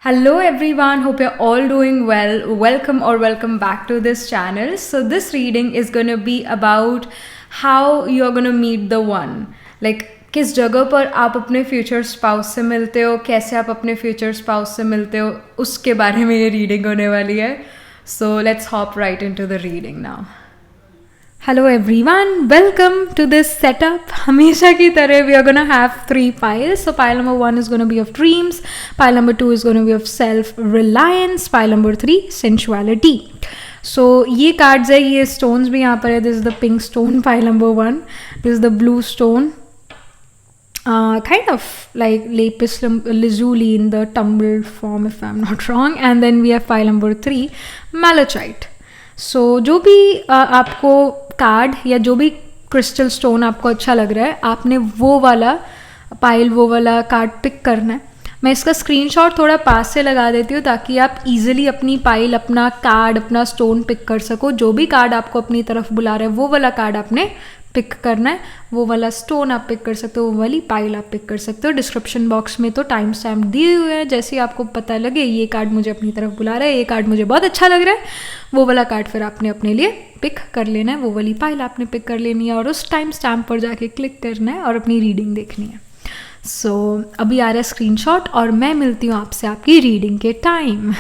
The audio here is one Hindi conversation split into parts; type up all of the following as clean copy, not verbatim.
Hello everyone, hope you're all doing well. Welcome back to this channel. So this reading is going to be about how you're going to meet the one. Like किस जगह पर आप अपने फ्यूचर स्पाउस से मिलते हो, कैसे आप अपने फ्यूचर स्पाउस से मिलते हो, उसके बारे में ये रीडिंग होने वाली है. So let's hop right into the reading now. Hello everyone, welcome to this setup. हमेशा की तरह we are gonna have 3 piles. So pile number 1 is gonna be of dreams, pile number 2 is gonna be of self-reliance, pile number 3 sensuality. So ये cards है, ये stones भी यहाँ पर है. This is the pink stone, pile number 1. This is the blue stone, kind of like lapis lazuli in the tumbled form if I'm not wrong. And then we have pile number 3, malachite. सो जो भी आपको कार्ड या जो भी क्रिस्टल स्टोन आपको अच्छा लग रहा है, आपने वो वाला कार्ड पिक करना है. मैं इसका स्क्रीनशॉट थोड़ा पास से लगा देती हूँ ताकि आप इजीली अपनी पाइल, अपना कार्ड, अपना स्टोन पिक कर सको. जो भी कार्ड आपको अपनी तरफ बुला रहा है वो वाला कार्ड आपने पिक करना है, वो वाला स्टोन आप पिक कर सकते हो, वो वाली पाइल आप पिक कर सकते हो. डिस्क्रिप्शन बॉक्स में तो टाइम स्टैम्प दिए हुए हैं. जैसे ही आपको पता लगे ये कार्ड मुझे अपनी तरफ बुला रहा है, ये कार्ड मुझे बहुत अच्छा लग रहा है, वो वाला कार्ड फिर आपने अपने लिए पिक कर लेना है, वो वाली पाइल आपने पिक कर लेनी है और उस टाइम स्टैम्प पर जाके क्लिक करना है और अपनी रीडिंग देखनी है. सो अभी आ रहा है स्क्रीनशॉट और मैं मिलती हूँ आपसे आपकी रीडिंग के time.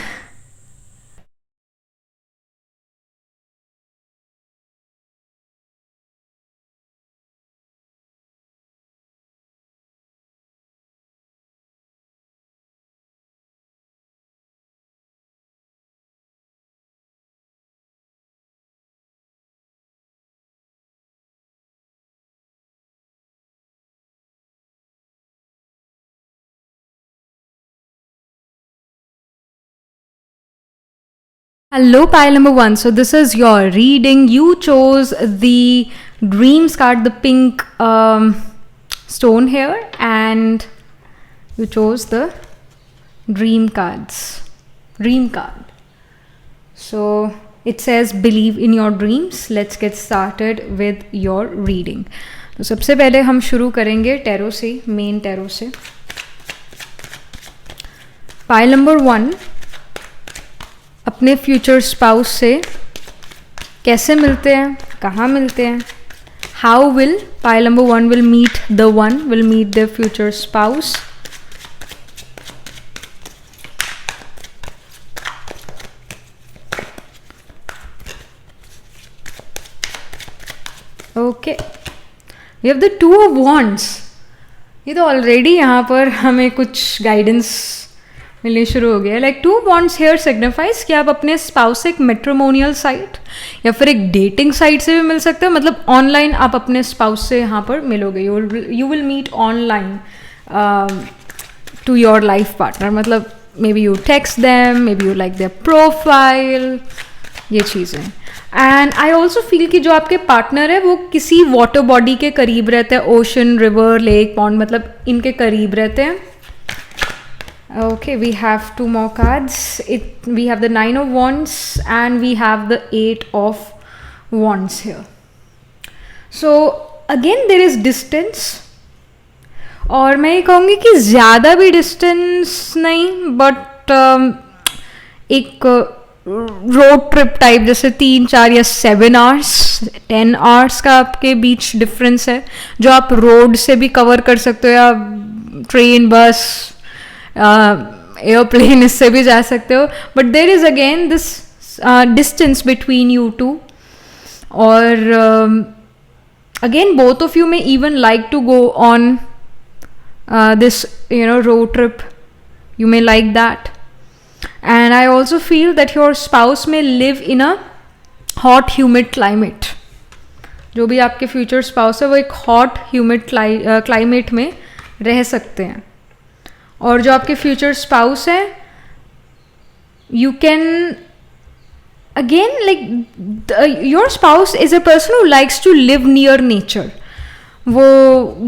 Hello, pile number 1. So this is your reading. You chose the dreams card, the pink stone here, and you chose the dream card. So it says believe in your dreams. Let's get started with your reading. तो सबसे पहले हम शुरू करेंगे टैरो से, मेन टैरो से. पाइल नंबर 1, अपने फ्यूचर स्पाउस से कैसे मिलते हैं, कहाँ मिलते हैं. How will pile number 1 will meet the one, will meet the future spouse. Okay, we have the 2 of wands. ये तो ऑलरेडी यहाँ पर हमें कुछ गाइडेंस मिलनी शुरू हो गया है. लाइक 2 वॉन्ड्स हेयर सिग्निफाइज कि आप अपने स्पाउस से एक मैट्रिमोनियल साइट या फिर एक डेटिंग साइट से भी मिल सकते हो. मतलब ऑनलाइन आप अपने स्पाउस से यहाँ पर मिलोगे. You will meet online to your life partner. मतलब maybe you text them, maybe you like their profile, ये चीज़ें. एंड आई ऑल्सो फील कि जो आपके पार्टनर है वो किसी वाटर बॉडी के करीब रहते हैं. ओशन, रिवर, लेक, पॉन्ड, मतलब इनके करीब रहते हैं. Okay, we have 2 more cards. We have the 9 of Wands and we have the 8 of Wands here. So again there is distance. और मैं ये कहूँगी कि ज़्यादा भी डिस्टेंस नहीं, बट एक रोड ट्रिप टाइप, जैसे 3, 4 या 7 आवर्स, 10 आवर्स का आपके बीच डिफरेंस है, जो आप रोड से भी कवर कर सकते हो या ट्रेन, बस, एयरप्लेन, इससे भी जा सकते हो. But there is again this distance between you two. और again both of you may even like to go on this road trip. You may like that. And I also feel that your spouse may live in a hot humid climate. जो भी आपके फ्यूचर स्पाउस है वो एक हॉट ह्यूमिड क्लाइमेट में रह सकते हैं. और जो आपके फ्यूचर स्पाउस है, you can again like your spouse is a person who likes to live near nature. वो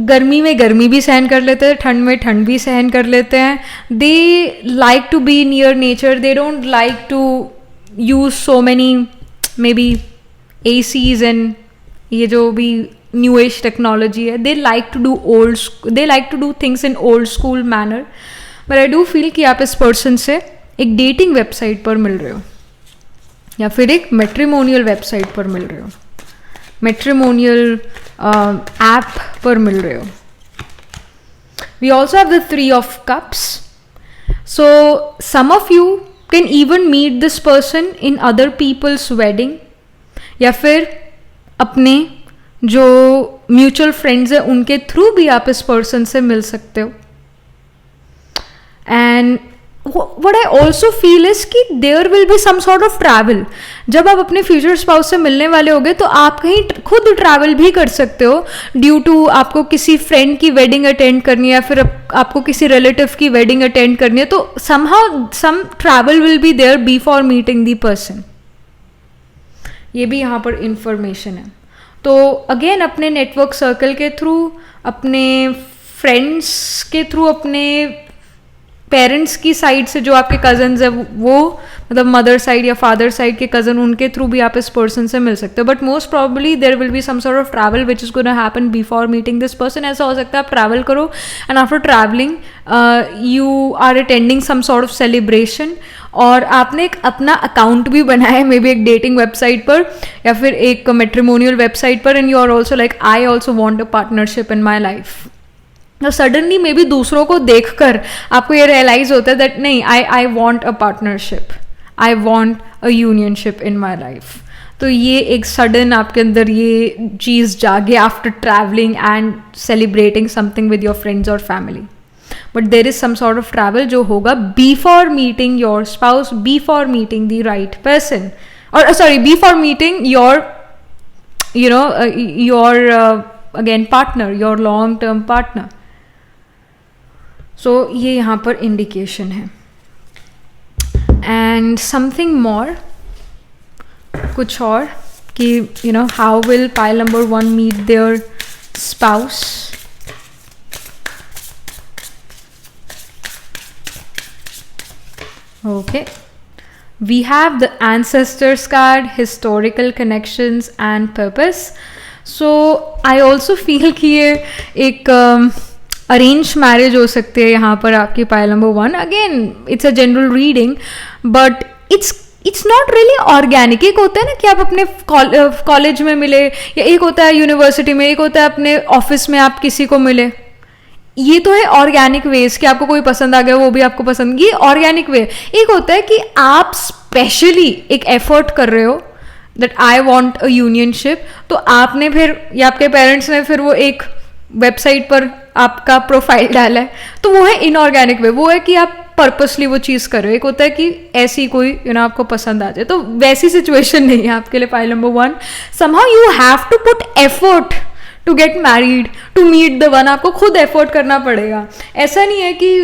गर्मी में गर्मी भी सहन कर लेते हैं, ठंड में ठंड भी सहन कर लेते हैं. They like to be near nature. They don't like to use so many maybe ACs and ये जो भी new age technology है. They like to do things in old school manner. But I do feel कि आप इस पर्सन से एक डेटिंग वेबसाइट पर मिल रहे हो या फिर एक मैट्रिमोनियल वेबसाइट पर मिल रहे हो, मैट्रिमोनियल ऐप पर मिल रहे हो. We also have the Three of Cups. So some of you can even meet this person in other people's wedding, या फिर अपने जो म्यूचुअल फ्रेंड्स है उनके थ्रू भी आप इस पर्सन से मिल सकते हो. And what I also feel is कि there will be some sort of travel. जब आप अपने फ्यूचर स्पाउस से मिलने वाले होगे तो आप कहीं खुद ट्रैवल भी कर सकते हो ड्यू टू आपको किसी फ्रेंड की वेडिंग अटेंड करनी है या फिर आपको किसी रिलेटिव की वेडिंग अटेंड करनी है, तो somehow some travel will be there before meeting the person. ये भी यहाँ पर इंफॉर्मेशन है. तो अगेन अपने नेटवर्क सर्कल के थ्रू, अपने फ्रेंड्स के थ्रू, अपने पेरेंट्स की साइड से जो आपके कजन्स है वो मतलब मदर साइड या फादर साइड के कजन, उनके थ्रू भी आप इस पर्सन से मिल सकते हो. But most probably there will be some sort of travel which is gonna happen before meeting this person. ऐसा हो सकता है आप ट्रैवल करो and after travelling you are attending some sort of celebration और आपने एक अपना अकाउंट भी बनाया है मे बी एक डेटिंग वेबसाइट पर या फिर एक मैट्रिमोनियल वेबसाइट पर, and you are also like I also want a partnership in my life. तो सडनली मे बी दूसरों को देखकर आपको ये रियलाइज होता है दैट नहीं, I want a partnership, I want a unionship in my life. तो ये एक सडन आपके अंदर ये चीज़ जागे after travelling and celebrating something with your friends और family. But there is some sort of travel जो होगा before meeting your spouse, before meeting the right person, और sorry before meeting your you know your again partner, your long term partner. So ये यहाँ पर इंडिकेशन है. एंड समथिंग मोर, कुछ और कि you know how will pile number 1 meet their spouse. Okay, we have the ancestors card, historical connections and purpose. So I also feel कि ये एक अरेंज मैरिज हो सकती है यहाँ पर आपकी pile number 1. Again it's a general reading but it's not really organic. एक होता है ना कि आप अपने कॉलेज में मिले, या एक होता है यूनिवर्सिटी में, एक होता है अपने ऑफिस में आप किसी को मिले. ये तो है ऑर्गेनिक वेज कि आपको कोई पसंद आ गया वो भी आपको पसंद, ये ऑर्गेनिक वे. एक होता है कि आप स्पेशली एक एफर्ट कर रहे हो दैट आई वांट अ यूनियनशिप, तो आपने फिर या आपके पेरेंट्स ने फिर वो एक वेबसाइट पर आपका प्रोफाइल डाला है, तो वो है इनऑर्गेनिक वे. वो है कि आप पर्पसली वो चीज़ कर रहे हो. एक होता है कि ऐसी कोई यू नो आपको पसंद आ जाए, तो वैसी सिचुएशन नहीं है आपके लिए pile number 1. Somehow you have to put effort to get married, to meet the one. आपको खुद एफर्ट करना पड़ेगा. ऐसा नहीं है कि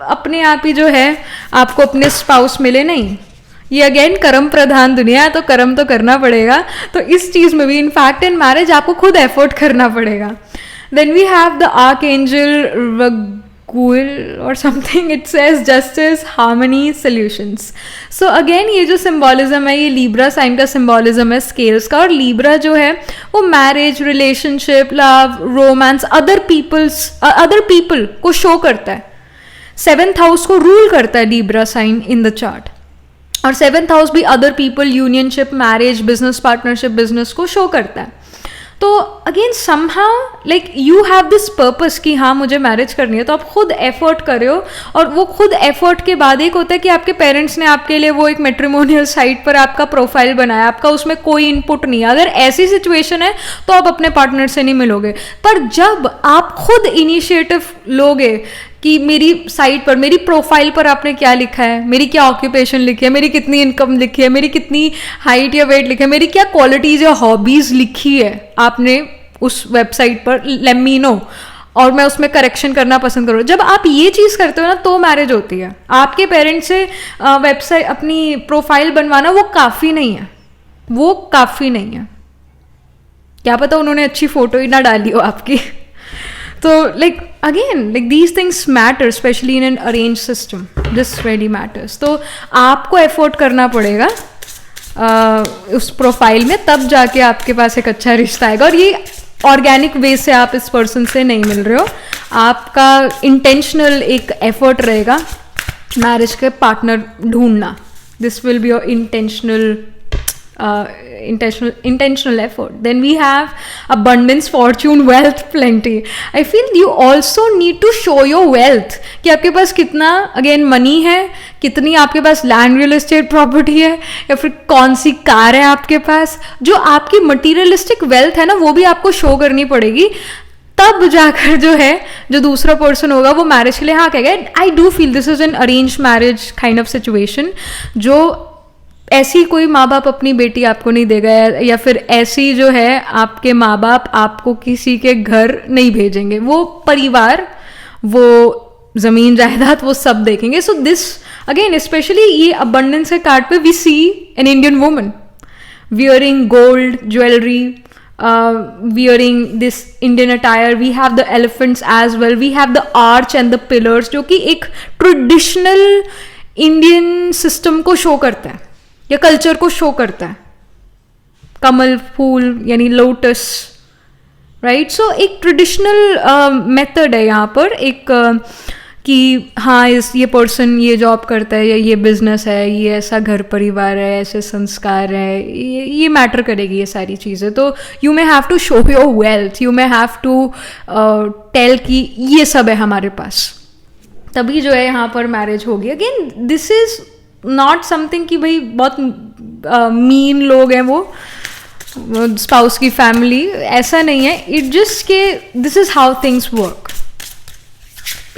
अपने आप ही जो है आपको अपने स्पाउस मिले, नहीं. ये अगेन कर्म प्रधान दुनिया है, तो कर्म तो करना पड़ेगा. तो इस चीज़ में भी इनफैक्ट इन मैरिज आपको खुद एफर्ट करना पड़ेगा. Then we have the archangel Raguel or something. It says justice, harmony, solutions. So again ये जो सिम्बॉलिज्म है ये लीब्रा साइन का सिम्बॉलिज्म है स्केल्स का. और लीब्रा जो है वो marriage, relationship, love, romance, other people को शो करता है. 7th हाउस को रूल करता है Libra sign in the chart, और 7th हाउस भी other people, unionship, marriage, business partnership, business को शो करता है. तो again somehow like you have this purpose कि हाँ मुझे मैरिज करनी है, तो आप खुद एफर्ट कर रहे हो. और वो खुद एफर्ट के बाद एक होता है कि आपके पेरेंट्स ने आपके लिए वो एक मैट्रिमोनियल साइट पर आपका प्रोफाइल बनाया, आपका उसमें कोई इनपुट नहीं है. अगर ऐसी सिचुएशन है तो आप अपने पार्टनर से नहीं मिलोगे. पर जब आप खुद इनिशिएटिव लोगे कि मेरी साइट पर, मेरी प्रोफाइल पर आपने क्या लिखा है, मेरी क्या ऑक्यूपेशन लिखी है, मेरी कितनी इनकम लिखी है, मेरी कितनी हाइट या वेट लिखी है, मेरी क्या क्वालिटीज़ या हॉबीज़ लिखी है आपने उस वेबसाइट पर, लेट मी नो, और मैं उसमें करेक्शन करना पसंद करूँ. जब आप ये चीज़ करते हो ना तो मैरिज होती है. आपके पेरेंट्स से वेबसाइट अपनी प्रोफाइल बनवाना वो काफ़ी नहीं है, वो काफ़ी नहीं है. क्या पता उन्होंने अच्छी फ़ोटो ही ना डाली हो आपकी. तो like again like these things matter specially in an arrange system. This really matters. तो आपको एफर्ट करना पड़ेगा उस प्रोफाइल में, तब जाके आपके पास एक अच्छा रिश्ता आएगा. और ये ऑर्गेनिक वे से आप इस पर्सन से नहीं मिल रहे हो, आपका इंटेंशनल एक एफर्ट रहेगा मैरिज के पार्टनर ढूंढना. This will be your intentional effort. Then we have abundance, fortune, wealth, plenty. I feel you also need to show your wealth कि आपके पास कितना अगेन मनी है, कितनी आपके पास लैंड रियल एस्टेट प्रॉपर्टी है, या फिर कौन सी कार है आपके पास. जो आपकी मटीरियलिस्टिक वेल्थ है ना, वो भी आपको शो करनी पड़ेगी. तब जाकर जो है, जो दूसरा पर्सन होगा वो मैरिज के लिए हाँ कहेगा. आई do feel this is an arrange marriage kind of situation, जो ऐसी कोई माँ बाप अपनी बेटी आपको नहीं देगा, या फिर ऐसी जो है आपके माँ बाप आपको किसी के घर नहीं भेजेंगे. वो परिवार, वो जमीन जायदाद, वो सब देखेंगे. सो दिस अगेन स्पेशली ये अबंडेंस के कार्ड पे we see an Indian woman wearing gold jewellery, wearing this Indian attire. We have the elephants as well, we have the arch and the pillars, जो कि एक ट्रेडिशनल इंडियन सिस्टम को शो करता है या कल्चर को शो करता है. कमल फूल यानी लोटस, राइट. सो एक ट्रेडिशनल मेथड है यहाँ पर, एक कि हाँ ये पर्सन ये जॉब करता है, या ये बिजनेस है, ये ऐसा घर परिवार है, ऐसे संस्कार है, ये मैटर करेगी ये सारी चीज़ें. तो you may have to show your wealth, you may have to tell कि ये सब है हमारे पास, तभी जो है यहाँ पर मैरिज होगी. Again this is not something कि भाई बहुत मीन लोग हैं वो स्पाउस की फैमिली, ऐसा नहीं है. इट जस्ट के this is how things work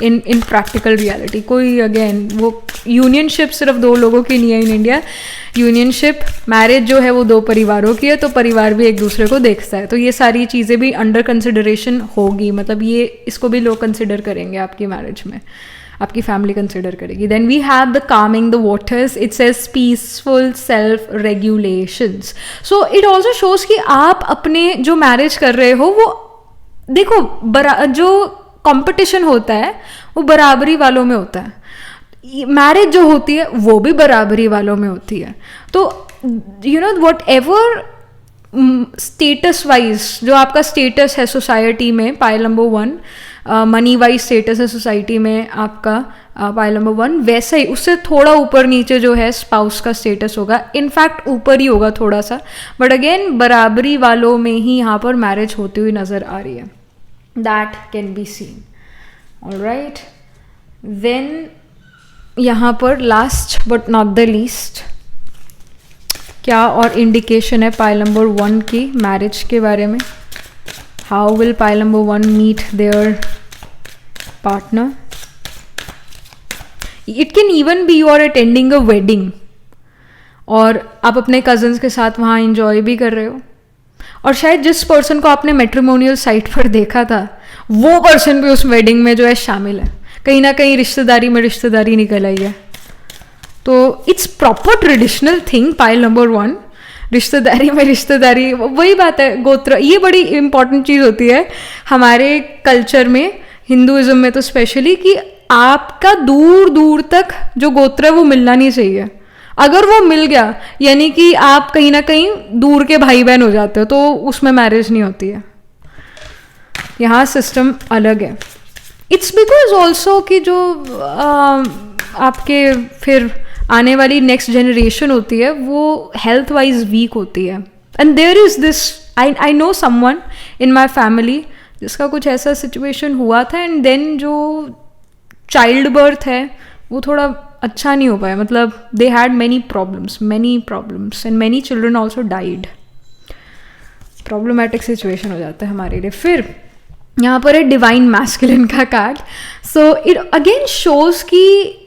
in practical reality. कोई अगेन वो यूनियनशिप सिर्फ दो लोगों की नहीं है इन इंडिया. यूनियनशिप मैरिज जो है वो दो परिवारों की है, तो परिवार भी एक दूसरे को देखता है. तो ये सारी चीज़ें भी अंडर कंसिडरेशन होगी, मतलब ये इसको भी लोग कंसिडर करेंगे आपकी मैरिज में, आपकी फैमिली कंसिडर करेगी. Then we have the calming the waters. It says peaceful self regulations. So it also shows कि आप अपने जो मैरिज कर रहे हो वो देखो, जो कंपटीशन होता है वो बराबरी वालों में होता है. मैरिज जो होती है वो भी बराबरी वालों में होती है. तो you know what ever status wise जो आपका स्टेटस है सोसाइटी में, pile number 1, money wise status है सोसाइटी में आपका, पाइल नंबर 1, वैसे ही उससे थोड़ा ऊपर नीचे जो है स्पाउस का स्टेटस होगा. इनफैक्ट ऊपर ही होगा थोड़ा सा, बट अगेन बराबरी वालों में ही यहाँ पर मैरिज होती हुई नजर आ रही है. That can be seen. Alright, then यहाँ पर last but not the least क्या और इंडिकेशन है पाइल नंबर 1 की मैरिज के बारे में. How will pile number 1 meet their partner. It can even be you are attending a wedding और आप अपने कजन्स के साथ वहाँ इंजॉय भी कर रहे हो, और शायद जिस पर्सन को आपने मैट्रिमोनियल साइट पर देखा था वो पर्सन भी उस वेडिंग में जो है शामिल है. कहीं ना कहीं रिश्तेदारी में रिश्तेदारी निकल आई है. तो it's proper traditional thing. Pile number 1 रिश्तेदारी में रिश्तेदारी, वही बात है, गोत्र, ये बड़ी इंपॉर्टेंट चीज़ होती है हमारे कल्चर में, हिंदुइज्म में तो स्पेशली, कि आपका दूर दूर तक जो गोत्र है वो मिलना नहीं चाहिए. अगर वो मिल गया यानी कि आप कहीं ना कहीं दूर के भाई बहन हो जाते हो, तो उसमें मैरिज नहीं होती है. यहाँ सिस्टम अलग है. इट्स बिकॉज ऑल्सो कि जो आपके फिर आने वाली नेक्स्ट जनरेशन होती है वो हेल्थ वाइज वीक होती है. And there is this, I know someone in my family जिसका कुछ ऐसा सिचुएशन हुआ था, एंड देन जो चाइल्ड बर्थ है वो थोड़ा अच्छा नहीं हो पाया. मतलब they had many problems and many children also died. Problematic situation हो जाता है हमारे लिए. फिर यहाँ पर है डिवाइन मैस्कुलिन का card. So it again shows कि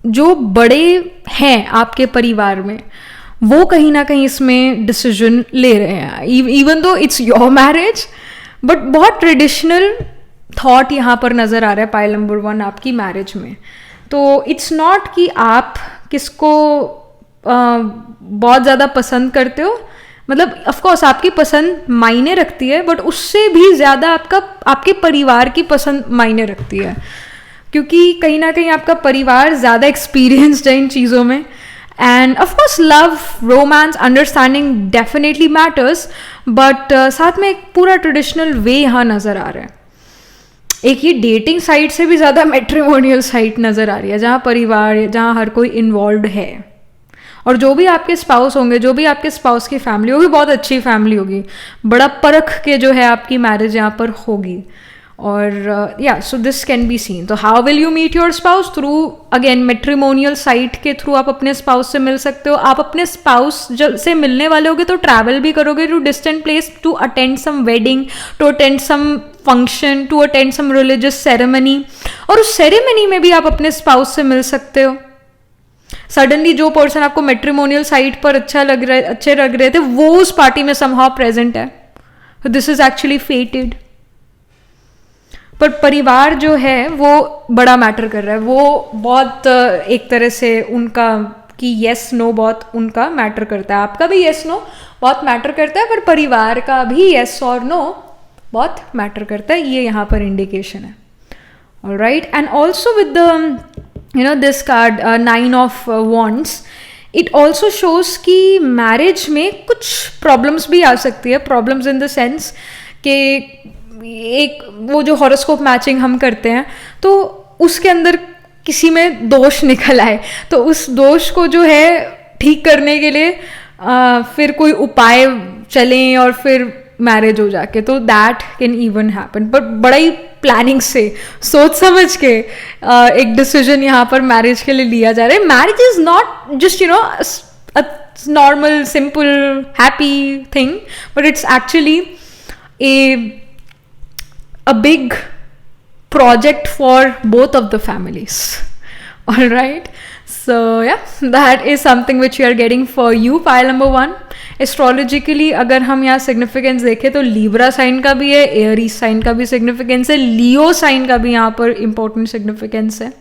जो बड़े हैं आपके परिवार में वो कहीं ना कहीं इसमें डिसीजन ले रहे हैं, even though it's your marriage, but बहुत ट्रेडिशनल थॉट यहाँ पर नज़र आ रहा है पाइल नंबर 1 आपकी मैरिज में. तो इट्स नॉट कि आप किसको बहुत ज़्यादा पसंद करते हो, मतलब ऑफ कोर्स आपकी पसंद मायने रखती है, बट उससे भी ज़्यादा आपके परिवार की पसंद मायने रखती है, क्योंकि कहीं ना कहीं आपका परिवार ज़्यादा एक्सपीरियंस्ड है इन चीज़ों में. And of course love, romance, understanding definitely matters, but साथ में एक पूरा ट्रेडिशनल वे यहाँ नज़र आ रहा है. एक ये डेटिंग साइट से भी ज़्यादा मैट्रिमोनियल साइट नज़र आ रही है, जहाँ परिवार, जहाँ हर कोई इन्वॉल्व है. और जो भी आपके स्पाउस होंगे, जो भी आपके स्पाउस की फैमिली होगी, बहुत अच्छी फैमिली होगी, बड़ा परख के जो है आपकी मैरिज यहाँ पर होगी. और या so this can be seen. तो how will you meet your spouse? Through again matrimonial site के थ्रू आप अपने स्पाउस से मिल सकते हो. आप अपने स्पाउस से मिलने वाले होगे तो ट्रैवल भी करोगे to distant place to attend some wedding, to attend some function, to attend some religious ceremony. और उस सेरेमनी में भी आप अपने स्पाउस से मिल सकते हो. सडनली जो पर्सन आपको मैट्रिमोनियल साइट पर अच्छे लग रहे थे, वो उस पार्टी में समहाउ प्रेजेंट है. This is actually फेटेड. पर परिवार जो है वो बड़ा मैटर कर रहा है. वो बहुत एक तरह से उनका कि येस नो बहुत उनका मैटर करता है. आपका भी येस नो बहुत मैटर करता है, पर परिवार का भी येस और नो बहुत मैटर करता है. ये यहाँ पर इंडिकेशन है. Alright. And also with the this card 9 of wands, it also shows कि मैरिज में कुछ प्रॉब्लम्स भी आ सकती है. प्रॉब्लम्स इन द सेंस कि एक वो जो हॉरोस्कोप मैचिंग हम करते हैं तो उसके अंदर किसी में दोष निकल आए, तो उस दोष को जो है ठीक करने के लिए फिर कोई उपाय चलें और फिर मैरिज हो जाके, तो that can even happen. But बड़ा ही प्लानिंग से, सोच समझ के एक डिसीजन यहाँ पर मैरिज के लिए लिया जा रहा है. Marriage is not just a normal simple happy thing, but it's actually a big project for both of the families. All right. So yeah, that is something which you are getting for you, pile number 1. Astrologically अगर हम यहाँ significance देखें तो Libra साइन का भी है, Aries साइन का भी significance है, Leo साइन का भी यहाँ पर important significance है.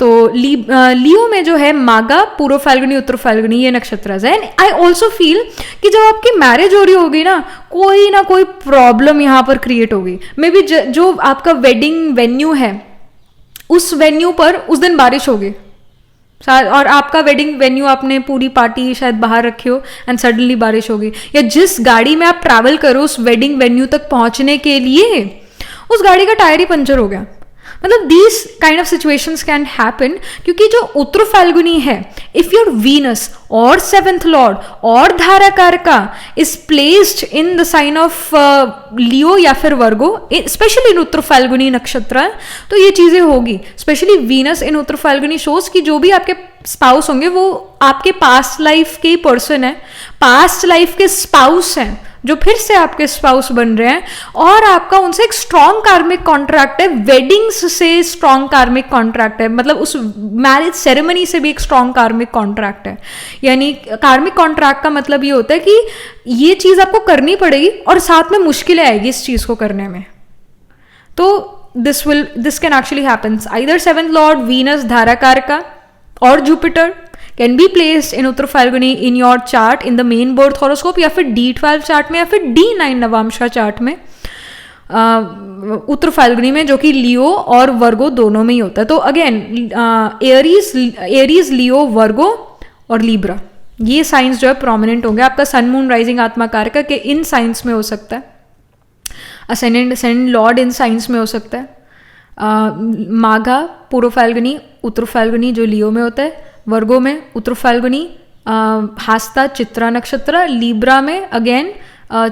तो लियो में जो है मागा, पूर्व फाल्गुनी, उत्तर फाल्गुनी, ये नक्षत्र है. एंड आई ऑल्सो फील कि जब आपकी मैरिज हो रही होगी ना कोई प्रॉब्लम यहाँ पर क्रिएट होगी. मे बी जो आपका वेडिंग वेन्यू है उस वेन्यू पर उस दिन बारिश होगी, और आपका वेडिंग वेन्यू आपने पूरी पार्टी शायद बाहर रखी हो एंड सडनली बारिश होगी. या जिस गाड़ी में आप ट्रैवल करो उस वेडिंग वेन्यू तक पहुंचने के लिए उस गाड़ी का टायर ही पंचर हो गया. मतलब these kind of situations can happen, क्योंकि जो उत्तर फाल्गुनी है, इफ योर वीनस और 7th लॉर्ड और Darakaraka is placed in the sign of Leo या फिर वर्गो, स्पेशली इन उत्तर फाल्गुनी नक्षत्र, तो ये चीजें होगी. स्पेशली वीनस इन उत्तर फाल्गुनी शोज कि जो भी आपके स्पाउस होंगे वो आपके पास्ट लाइफ के पर्सन है, पास्ट लाइफ के स्पाउस हैं जो फिर से आपके स्पाउस बन रहे हैं, और आपका उनसे एक स्ट्रॉन्ग कार्मिक कॉन्ट्रैक्ट है. वेडिंग्स से स्ट्रॉन्ग कार्मिक कॉन्ट्रैक्ट है, मतलब उस मैरिज सेरेमनी से भी एक स्ट्रॉन्ग कार्मिक कॉन्ट्रैक्ट है. यानी कार्मिक कॉन्ट्रैक्ट का मतलब ये होता है कि ये चीज आपको करनी पड़ेगी और साथ में मुश्किलें आएगी इस चीज को करने में. तो this can actually happen. Either 7th lord, Venus, धाराकारका और Jupiter can be placed in Uttara Phalguni in your chart in the main birth horoscope, या फिर D12 चार्ट में या फिर D9 नवांशा चार्ट में उत्तर फाल्गुनी में, जो कि लियो और वर्गो दोनों में ही होता है. तो अगेन एरीज, लियो, वर्गो और लीब्रा, ये साइंस जो है प्रोमिनेंट होंगे. आपका सन, मून, राइजिंग, आत्मा कारक के इन साइंस में हो सकता है. असेंडेंट लॉर्ड इन साइंस में हो सकता है. माघा पूर्व फाल्गुनी, उत्तर फाल्गुनी जो लियो में होता है, वर्गो में उत्तर फाल्गुनी, हास्ता, चित्रा नक्षत्र, लीब्रा में अगेन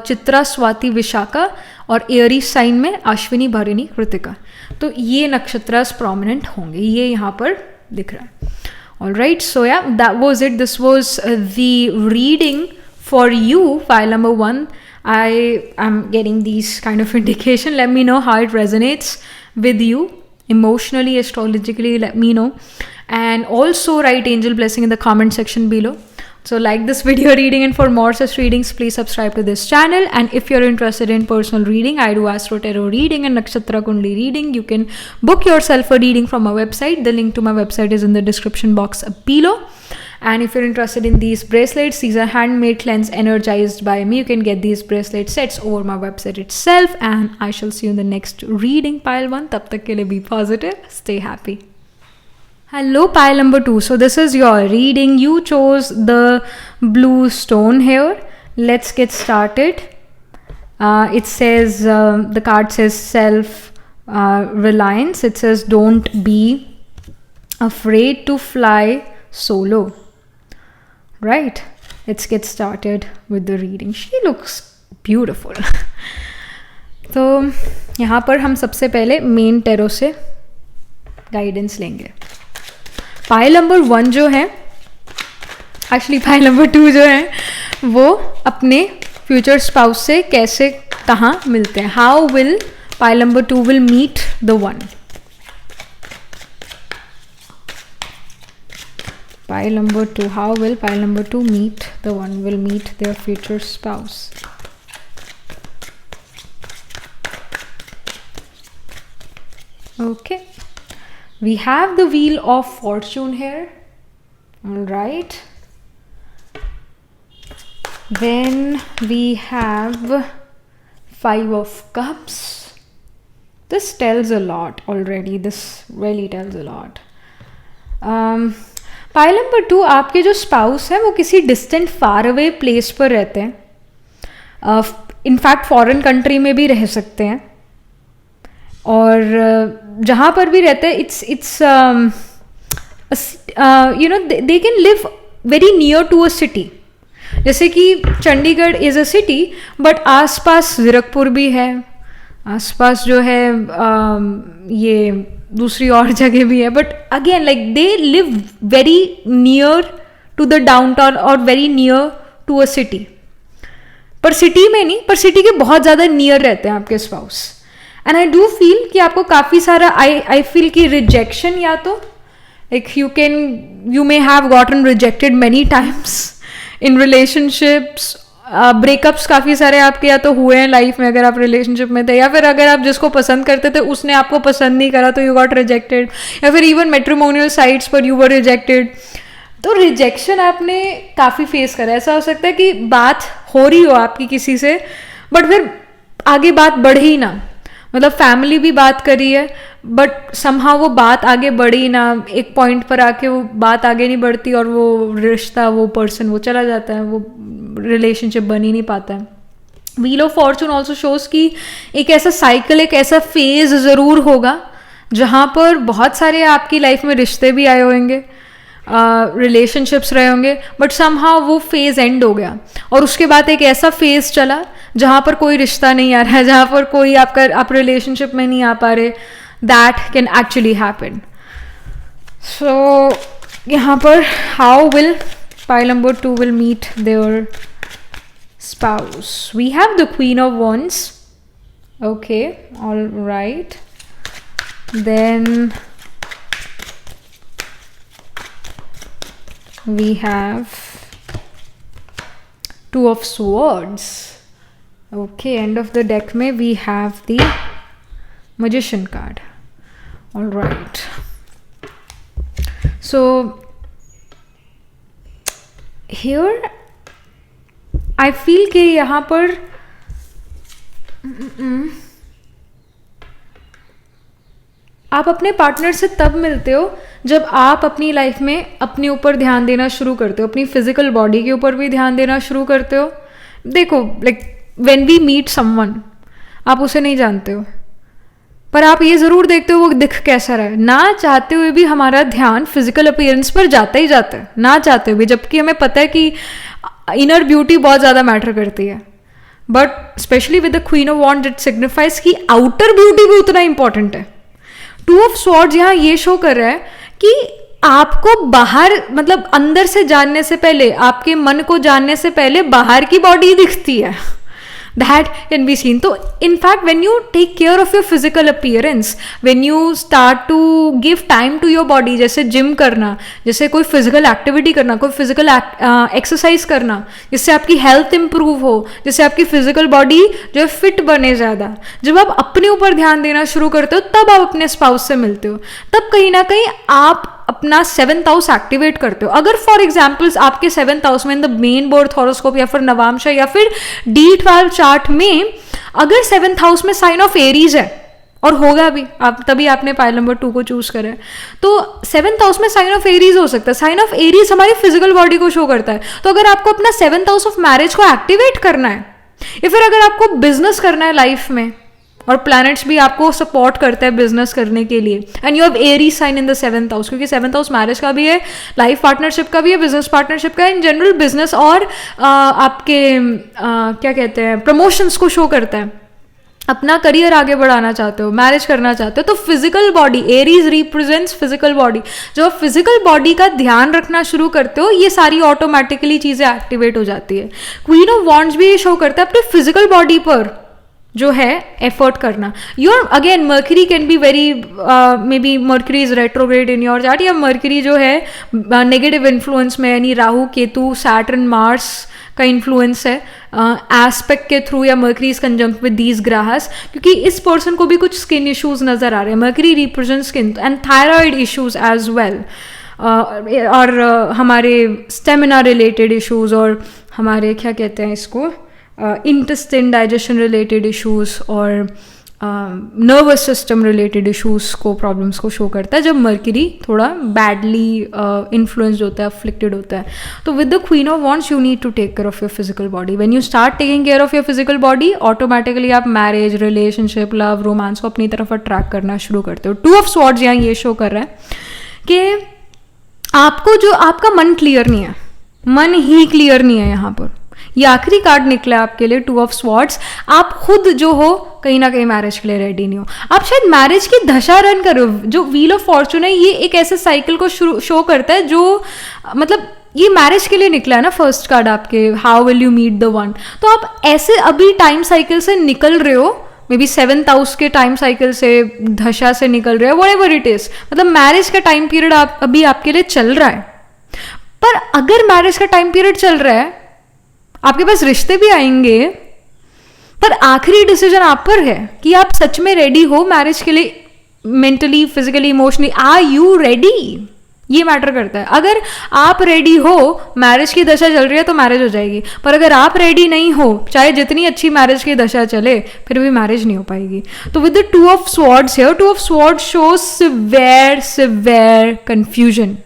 चित्रा, स्वाति, विशाखा, और एरी साइन में अश्विनी, भरिणी, कृतिका. तो ये नक्षत्र प्रोमिनेंट होंगे, ये यहाँ पर दिख रहा है. ऑलराइट. सो या that was it. This was the reading for you, file number 1. I am getting these kind of indication. Let me know how it resonates with you emotionally, astrologically. Let me know. And also write angel blessing in the comment section below. So like this video reading, and for more such readings please subscribe to this channel. And if you're interested in personal reading, I do astro tarot reading and nakshatra kundli reading. You can book yourself a reading from my website. The link to my website is in the description box below. And if you're interested in these bracelets, these are handmade, cleansed, energized by me. You can get these bracelet sets over my website itself. And I shall see you in the next reading, pile 1. Tab tak ke liye be positive, stay happy. Hello, pile number 2. So, this is your reading. You chose the blue stone here. Let's get started. It says, the card says self reliance. It says, don't be afraid to fly solo. Right? Let's get started with the reading. She looks beautiful. तो यहाँ पर हम सबसे पहले मेन टेरो से गाइडेंस लेंगे. पाइल नंबर 1 जो है, एक्चुअली पाइल नंबर 2 जो है, वो अपने फ्यूचर स्पाउस से कैसे कहाँ मिलते हैं. How will pile number 2 will meet the one. Pile number 2, how will pile number 2 meet the one, will meet their future spouse. Okay, we have the wheel of fortune here. All right, then we have 5 of cups. This tells a lot already. This really tells a lot. Pile number 2, आपके जो स्पाउस है वो किसी डिस्टेंट फार अवे प्लेस पर रहते हैं. इनफैक्ट फॉरेन कंट्री में भी रह सकते हैं, और जहाँ पर भी रहते हैं it's you know they can live very near to a city. जैसे कि Chandigarh is a city, but आसपास ज़ीरकपुर भी है, आसपास जो है ये दूसरी और जगह भी है. But again like they live very near to the downtown और very near to a city. पर सिटी में नहीं, पर सिटी के बहुत ज़्यादा नियर रहते हैं आपके spouse. And I do feel कि आपको काफ़ी सारा आई फील कि रिजेक्शन, या तो like you may have gotten rejected many times in relationships. Breakups काफ़ी सारे आपके या तो हुए हैं लाइफ में अगर आप रिलेशनशिप में थे, या फिर अगर आप जिसको पसंद करते थे उसने आपको पसंद नहीं करा तो यू गॉट रिजेक्टेड, या फिर इवन मैट्रिमोनियल साइट्स पर यू वर रिजेक्टेड. तो रिजेक्शन आपने काफ़ी फेस करा. ऐसा हो सकता है कि बात हो रही हो आपकी किसी से, बट फिर आगे बात बढ़ी ना. मतलब फैमिली भी बात करी है, बट समहाउ वो बात आगे बढ़ी ना. एक पॉइंट पर आके वो बात आगे नहीं बढ़ती और वो रिश्ता, वो पर्सन वो चला जाता है, वो रिलेशनशिप बन ही नहीं पाता है. Wheel of Fortune also shows कि एक ऐसा साइकिल, एक ऐसा फेज ज़रूर होगा जहाँ पर बहुत सारे आपकी लाइफ में रिश्ते भी आए होंगे, रिलेशनशिप्स रहे होंगे, बट समहाउ वो फेज एंड हो गया. और उसके बाद एक ऐसा फेज चला जहाँ पर कोई रिश्ता नहीं आ रहा है, जहाँ पर कोई आप रिलेशनशिप में नहीं आ पा रहे. That can actually happen. So यहाँ पर how will pile number 2 will meet their spouse. We have the Queen of Wands. Okay, all right. Then we have 2 of Swords. Okay, end of the deck mein we have the Magician card. All right. So here I feel कि यहाँ पर आप अपने पार्टनर से तब मिलते हो जब आप अपनी लाइफ में अपने ऊपर ध्यान देना शुरू करते हो, अपनी फिजिकल बॉडी के ऊपर भी ध्यान देना शुरू करते हो. देखो like when we meet someone, आप उसे नहीं जानते हो, पर आप ये ज़रूर देखते हो वो दिख कैसा रहा है. ना चाहते हुए भी हमारा ध्यान फिजिकल अपीयरेंस पर जाता ही जाता है, ना चाहते हुए, जबकि हमें पता है कि इनर ब्यूटी बहुत ज़्यादा मैटर करती है. But specially with the queen of wands it signifies कि आउटर ब्यूटी भी उतना इंपॉर्टेंट है. 2 ऑफ स्वॉर्ड्स यहाँ ये शो कर रहा है कि आपको बाहर, मतलब अंदर से जानने से पहले, आपके मन को जानने से पहले बाहर की बॉडी दिखती है. that can be seen. So in fact, when you take care of your physical appearance, when you start to give time to your body, जैसे जिम करना, जैसे कोई फिजिकल एक्टिविटी करना, कोई फिजिकल एक्सरसाइज करना, जिससे आपकी हेल्थ इंप्रूव हो, जिससे आपकी फिजिकल बॉडी जो है फिट बने ज़्यादा, जब आप अपने ऊपर ध्यान देना शुरू करते हो तब आप अपने स्पाउस से मिलते हो, तब कहीं ना कहीं आप अपना 7th हाउस एक्टिवेट करते हो. अगर फॉर एग्जाम्पल्स आपके 7th हाउस में in the main birth horoscope या फिर नवामशा या फिर D12 चार्ट में अगर 7th हाउस में साइन ऑफ एरीज है, और होगा भी, आप तभी आपने पाइल नंबर 2 को चूज करा है। तो 7th हाउस में साइन ऑफ एरीज हो सकता है। साइन ऑफ एरीज हमारी फिजिकल बॉडी को शो करता है। तो अगर आपको अपना 7th हाउस ऑफ मैरिज को एक्टिवेट करना है, या फिर अगर आपको बिजनेस करना है लाइफ में, और प्लैनेट्स भी आपको सपोर्ट करता है बिजनेस करने के लिए, and you have Aries sign in the 7th house, क्योंकि 7th हाउस मैरिज का भी है, लाइफ पार्टनरशिप का भी है, बिजनेस पार्टनरशिप का है, इन जनरल बिजनेस और आपके क्या कहते हैं, प्रमोशंस को शो करता है। अपना करियर आगे बढ़ाना चाहते हो, मैरिज करना चाहते हो, तो physical body, Aries represents physical body. जब आप फिजिकल बॉडी का ध्यान रखना शुरू करते हो, ये सारी ऑटोमेटिकली चीजें एक्टिवेट हो जाती है। क्वीन ऑफ वॉन्ड्स भी ये शो करता है अपनी फिजिकल बॉडी पर जो है एफर्ट करना। Your again Mercury can be very, maybe Mercury is retrograde in your chart, या मर्करी जो है नेगेटिव इन्फ्लुएंस में, यानी राहु केतु सैटर्न मार्स का इन्फ्लुएंस है एस्पेक्ट के थ्रू, या Mercury is conjunct with these ग्रहस, क्योंकि इस पर्सन को भी कुछ स्किन इश्यूज नजर आ रहे हैं। Mercury represent skin and thyroid issues as well, और हमारे स्टेमिना रिलेटेड इश्यूज, और हमारे क्या कहते हैं इसको, इंटेस्टाइन डाइजेशन रिलेटेड इश्यूज, और नर्वस सिस्टम रिलेटेड इश्यूज को, प्रॉब्लम्स को शो करता है जब मर्करी थोड़ा बैडली इन्फ्लुएंस्ड होता है, अफ्लिक्टेड होता है। तो with the queen of wands you need to take care of your physical body. When you start taking care of your physical body, automatically आप मैरिज, रिलेशनशिप, लव, रोमांस को अपनी तरफ अट्रैक्ट करना शुरू करते हो। 2 ऑफ स्वॉर्ड्स यहाँ ये शो कर रहा है कि आपको जो आपका मन क्लियर नहीं है, मन ही क्लियर नहीं है यहाँ पर। ये आखिरी कार्ड निकला है आपके लिए, 2 ऑफ स्वॉर्ड्स। आप खुद जो हो कहीं ना कहीं मैरिज के लिए रेडी नहीं हो, आप शायद मैरिज की दशा रन करो। जो व्हील ऑफ फॉर्चून है, ये एक ऐसे साइकिल को शो करता है जो, मतलब ये मैरिज के लिए निकला है ना फर्स्ट कार्ड आपके, how will you meet the one. तो आप ऐसे अभी टाइम साइकिल से निकल रहे हो, मे बी 7th हाउस के टाइम साइकिल से, दशा से निकल रहे हो, व्हाटएवर इट इज, मतलब मैरिज का टाइम पीरियड अभी आपके लिए चल रहा है। पर अगर मैरिज का टाइम पीरियड चल रहा है, आपके पास रिश्ते भी आएंगे, पर आखिरी डिसीजन आप पर है कि आप सच में रेडी हो मैरिज के लिए, mentally, physically, emotionally, are you ready, ये मैटर करता है। अगर आप रेडी हो, मैरिज की दशा चल रही है तो मैरिज हो जाएगी, पर अगर आप रेडी नहीं हो, चाहे जितनी अच्छी मैरिज की दशा चले, फिर भी मैरिज नहीं हो पाएगी। तो with the 2 of swords here, 2 of swords shows severe confusion.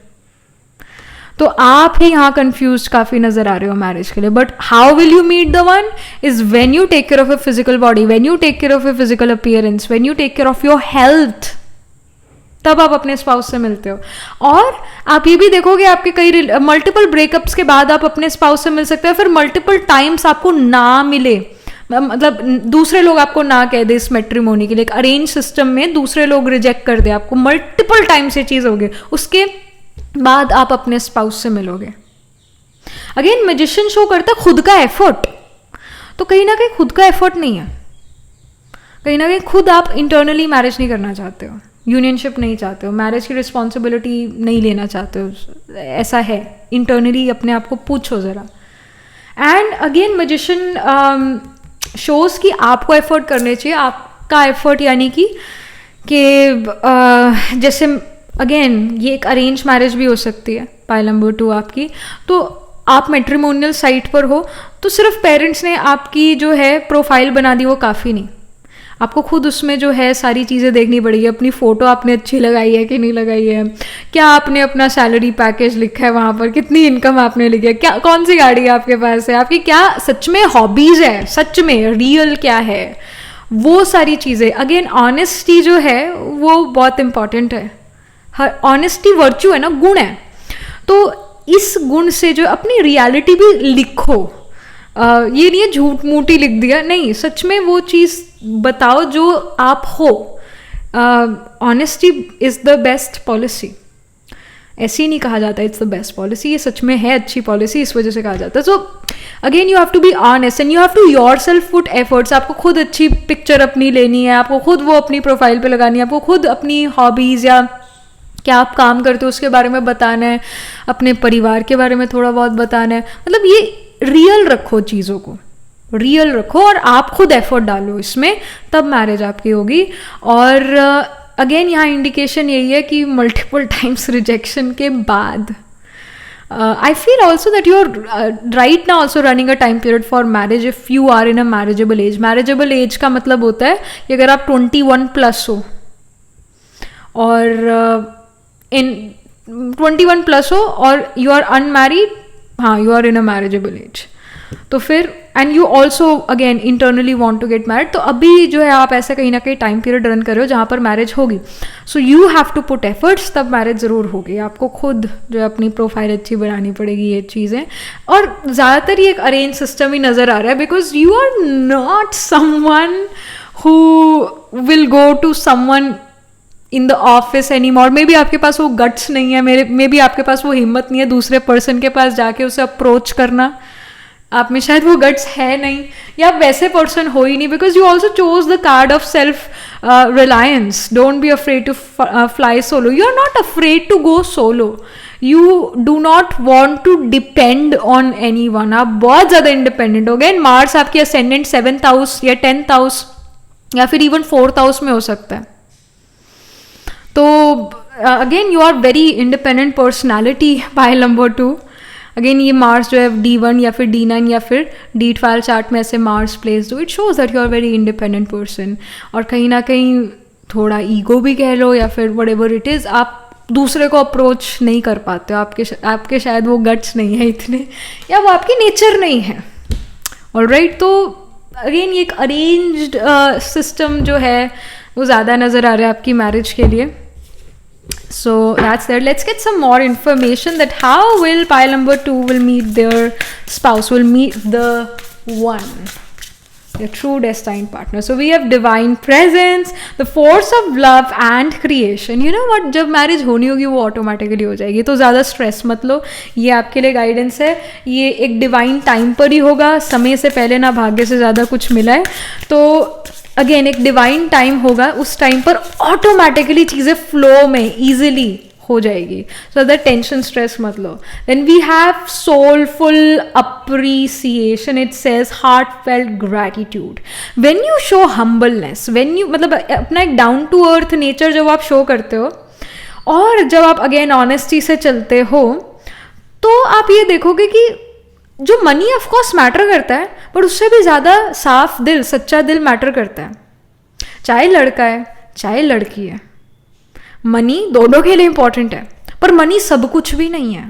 तो आप ही यहाँ कंफ्यूज काफी नजर आ रहे हो मैरिज के लिए। But how will you meet the one is when you take care of your physical body, when you take care of your physical appearance, when you take care of your health, तब आप अपने स्पाउस से मिलते हो। और आप ये भी देखोगे आपके कई मल्टीपल ब्रेकअप्स के बाद आप अपने स्पाउस से मिल सकते हैं, फिर मल्टीपल टाइम्स आपको ना मिले, मतलब दूसरे लोग आपको ना कह दे इस मैट्रिमोनी के लिए, एक अरेंज सिस्टम में दूसरे लोग रिजेक्ट कर दे आपको, मल्टीपल टाइम्स ये चीज होगी, उसके बाद आप अपने स्पाउस से मिलोगे। अगेन मैजिशियन शो करता है खुद का एफर्ट, तो कहीं ना कहीं खुद का एफर्ट नहीं है, कहीं ना कहीं खुद आप इंटरनली मैरिज नहीं करना चाहते हो, यूनियनशिप नहीं चाहते हो, मैरिज की रिस्पॉन्सिबिलिटी नहीं लेना चाहते हो, ऐसा है इंटरनली, अपने आप को पूछो ज़रा। एंड अगेन मैजिशियन शोज कि आपको एफर्ट करने चाहिए, आपका एफर्ट, यानी कि जैसे अगेन ये एक अरेंज मैरिज भी हो सकती है, पाइल नंबर 2 आपकी, तो आप मैट्रिमोनियल साइट पर हो तो सिर्फ पेरेंट्स ने आपकी जो है प्रोफाइल बना दी वो काफ़ी नहीं, आपको खुद उसमें जो है सारी चीज़ें देखनी पड़ेगी। अपनी फ़ोटो आपने अच्छी लगाई है कि नहीं लगाई है, क्या आपने अपना सैलरी पैकेज लिखा है वहाँ पर, कितनी इनकम आपने लिखी है, क्या कौन सी गाड़ी आपके पास है, आपकी क्या सच में हॉबीज़ है, सच में रियल क्या है, वो सारी चीज़ें। अगेन ऑनेस्टी जो है वो बहुत इंपॉर्टेंट है, हर ऑनेस्टी वर्च्यू है ना, गुण है, तो इस गुण से जो अपनी रियलिटी भी लिखो, ये नहीं है झूठ मूठी लिख दिया, नहीं, सच में वो चीज़ बताओ जो आप हो। Honesty is the best policy, ऐसे ही नहीं कहा जाता इट्स द बेस्ट पॉलिसी, ये सच में है अच्छी पॉलिसी, इस वजह से कहा जाता है। So again you have to be honest and you have to yourself put efforts. आपको खुद अच्छी पिक्चर अपनी लेनी है, आपको खुद वो अपनी प्रोफाइल पे लगानी है, आपको खुद अपनी हॉबीज़ या क्या आप काम करते हो उसके बारे में बताना है, अपने परिवार के बारे में थोड़ा बहुत बताना है, मतलब ये रियल रखो, चीज़ों को रियल रखो और आप खुद एफर्ट डालो इसमें, तब मैरिज आपकी होगी। और अगेन यहाँ इंडिकेशन यही है कि मल्टीपल टाइम्स रिजेक्शन के बाद I feel also that you're right now also running a time period for marriage if you are in a marriageable age. Marriageable age का मतलब होता है कि अगर आप 21 प्लस हो और इन 21 प्लस हो और यू आर अनमैरिड, हाँ you are in a marriageable age, तो फिर and you also again internally want to get married, तो अभी जो है आप ऐसे कहीं ना कहीं टाइम पीरियड रन कर रहे हो जहाँ पर मैरिज होगी. So you have to put efforts, तब मैरिज ज़रूर होगी. आपको खुद जो है अपनी प्रोफाइल अच्छी बनानी पड़ेगी, ये चीज़ें. और ज़्यादातर ये एक अरेंज सिस्टम ही नज़र आ रहा है because you are not someone who will go to someone in the office anymore. Maybe आपके पास वो गट्स नहीं है, मे बी आपके पास वो हिम्मत नहीं है दूसरे पर्सन के पास जाके उसे अप्रोच करना. आप में शायद वो गट्स है नहीं, या आप वैसे पर्सन हो ही नहीं because you also chose the card of self reliance. Don't be afraid to fly solo. You are not afraid to go solo. You do not want to depend on anyone. आप बहुत ज़्यादा इंडिपेंडेंट हो गए. मार्स आपकी असेंडेंट 7th हाउस या 10th हाउस या फिर इवन 4th हाउस में हो सकता है. तो again you are very independent personality pile number 2. Again ये मार्स जो है D1 या फिर D9 या फिर D12 चार्ट में ऐसे मार्स प्लेस हो, it shows that you are very independent person. और कहीं ना कहीं थोड़ा ईगो भी कह लो या फिर व्हाटएवर इट इज़, आप दूसरे को अप्रोच नहीं कर पाते हो. आपके शायद वो गट्स नहीं है इतने, या वो आपकी नेचर नहीं है. ऑलराइट, तो अगेन ये एक अरेंज्ड सिस्टम जो है वो ज़्यादा नज़र आ रहा है आपकी मैरिज के लिए. So that's there. Let's get some more information that how will pile number 2 will meet their spouse, will meet the one, their true destined partner. So we have divine presence, the force of love and creation. You know what, जब मैरिज होनी होगी वो ऑटोमेटिकली हो जाएगी, तो ज़्यादा स्ट्रेस मत लो. ये आपके लिए गाइडेंस है. ये एक डिवाइन टाइम पर ही होगा, समय से पहले ना भाग्य से ज़्यादा कुछ मिला है. तो अगेन एक डिवाइन टाइम होगा, उस टाइम पर ऑटोमेटिकली चीज़ें फ्लो में ईजिली हो जाएगी. सो दैट टेंशन स्ट्रेस मत लो. Then we have soulful appreciation. It says heartfelt gratitude. When you show humbleness, when you मतलब अपना एक डाउन टू अर्थ नेचर जब आप शो करते हो और जब आप अगेन ऑनेस्टी से चलते हो, तो आप ये देखोगे कि जो मनी ऑफ कोर्स मैटर करता है, बट उससे भी ज़्यादा साफ दिल, सच्चा दिल मैटर करता है. चाहे लड़का है चाहे लड़की है, मनी दोनों के लिए इंपॉर्टेंट है, पर मनी सब कुछ भी नहीं है.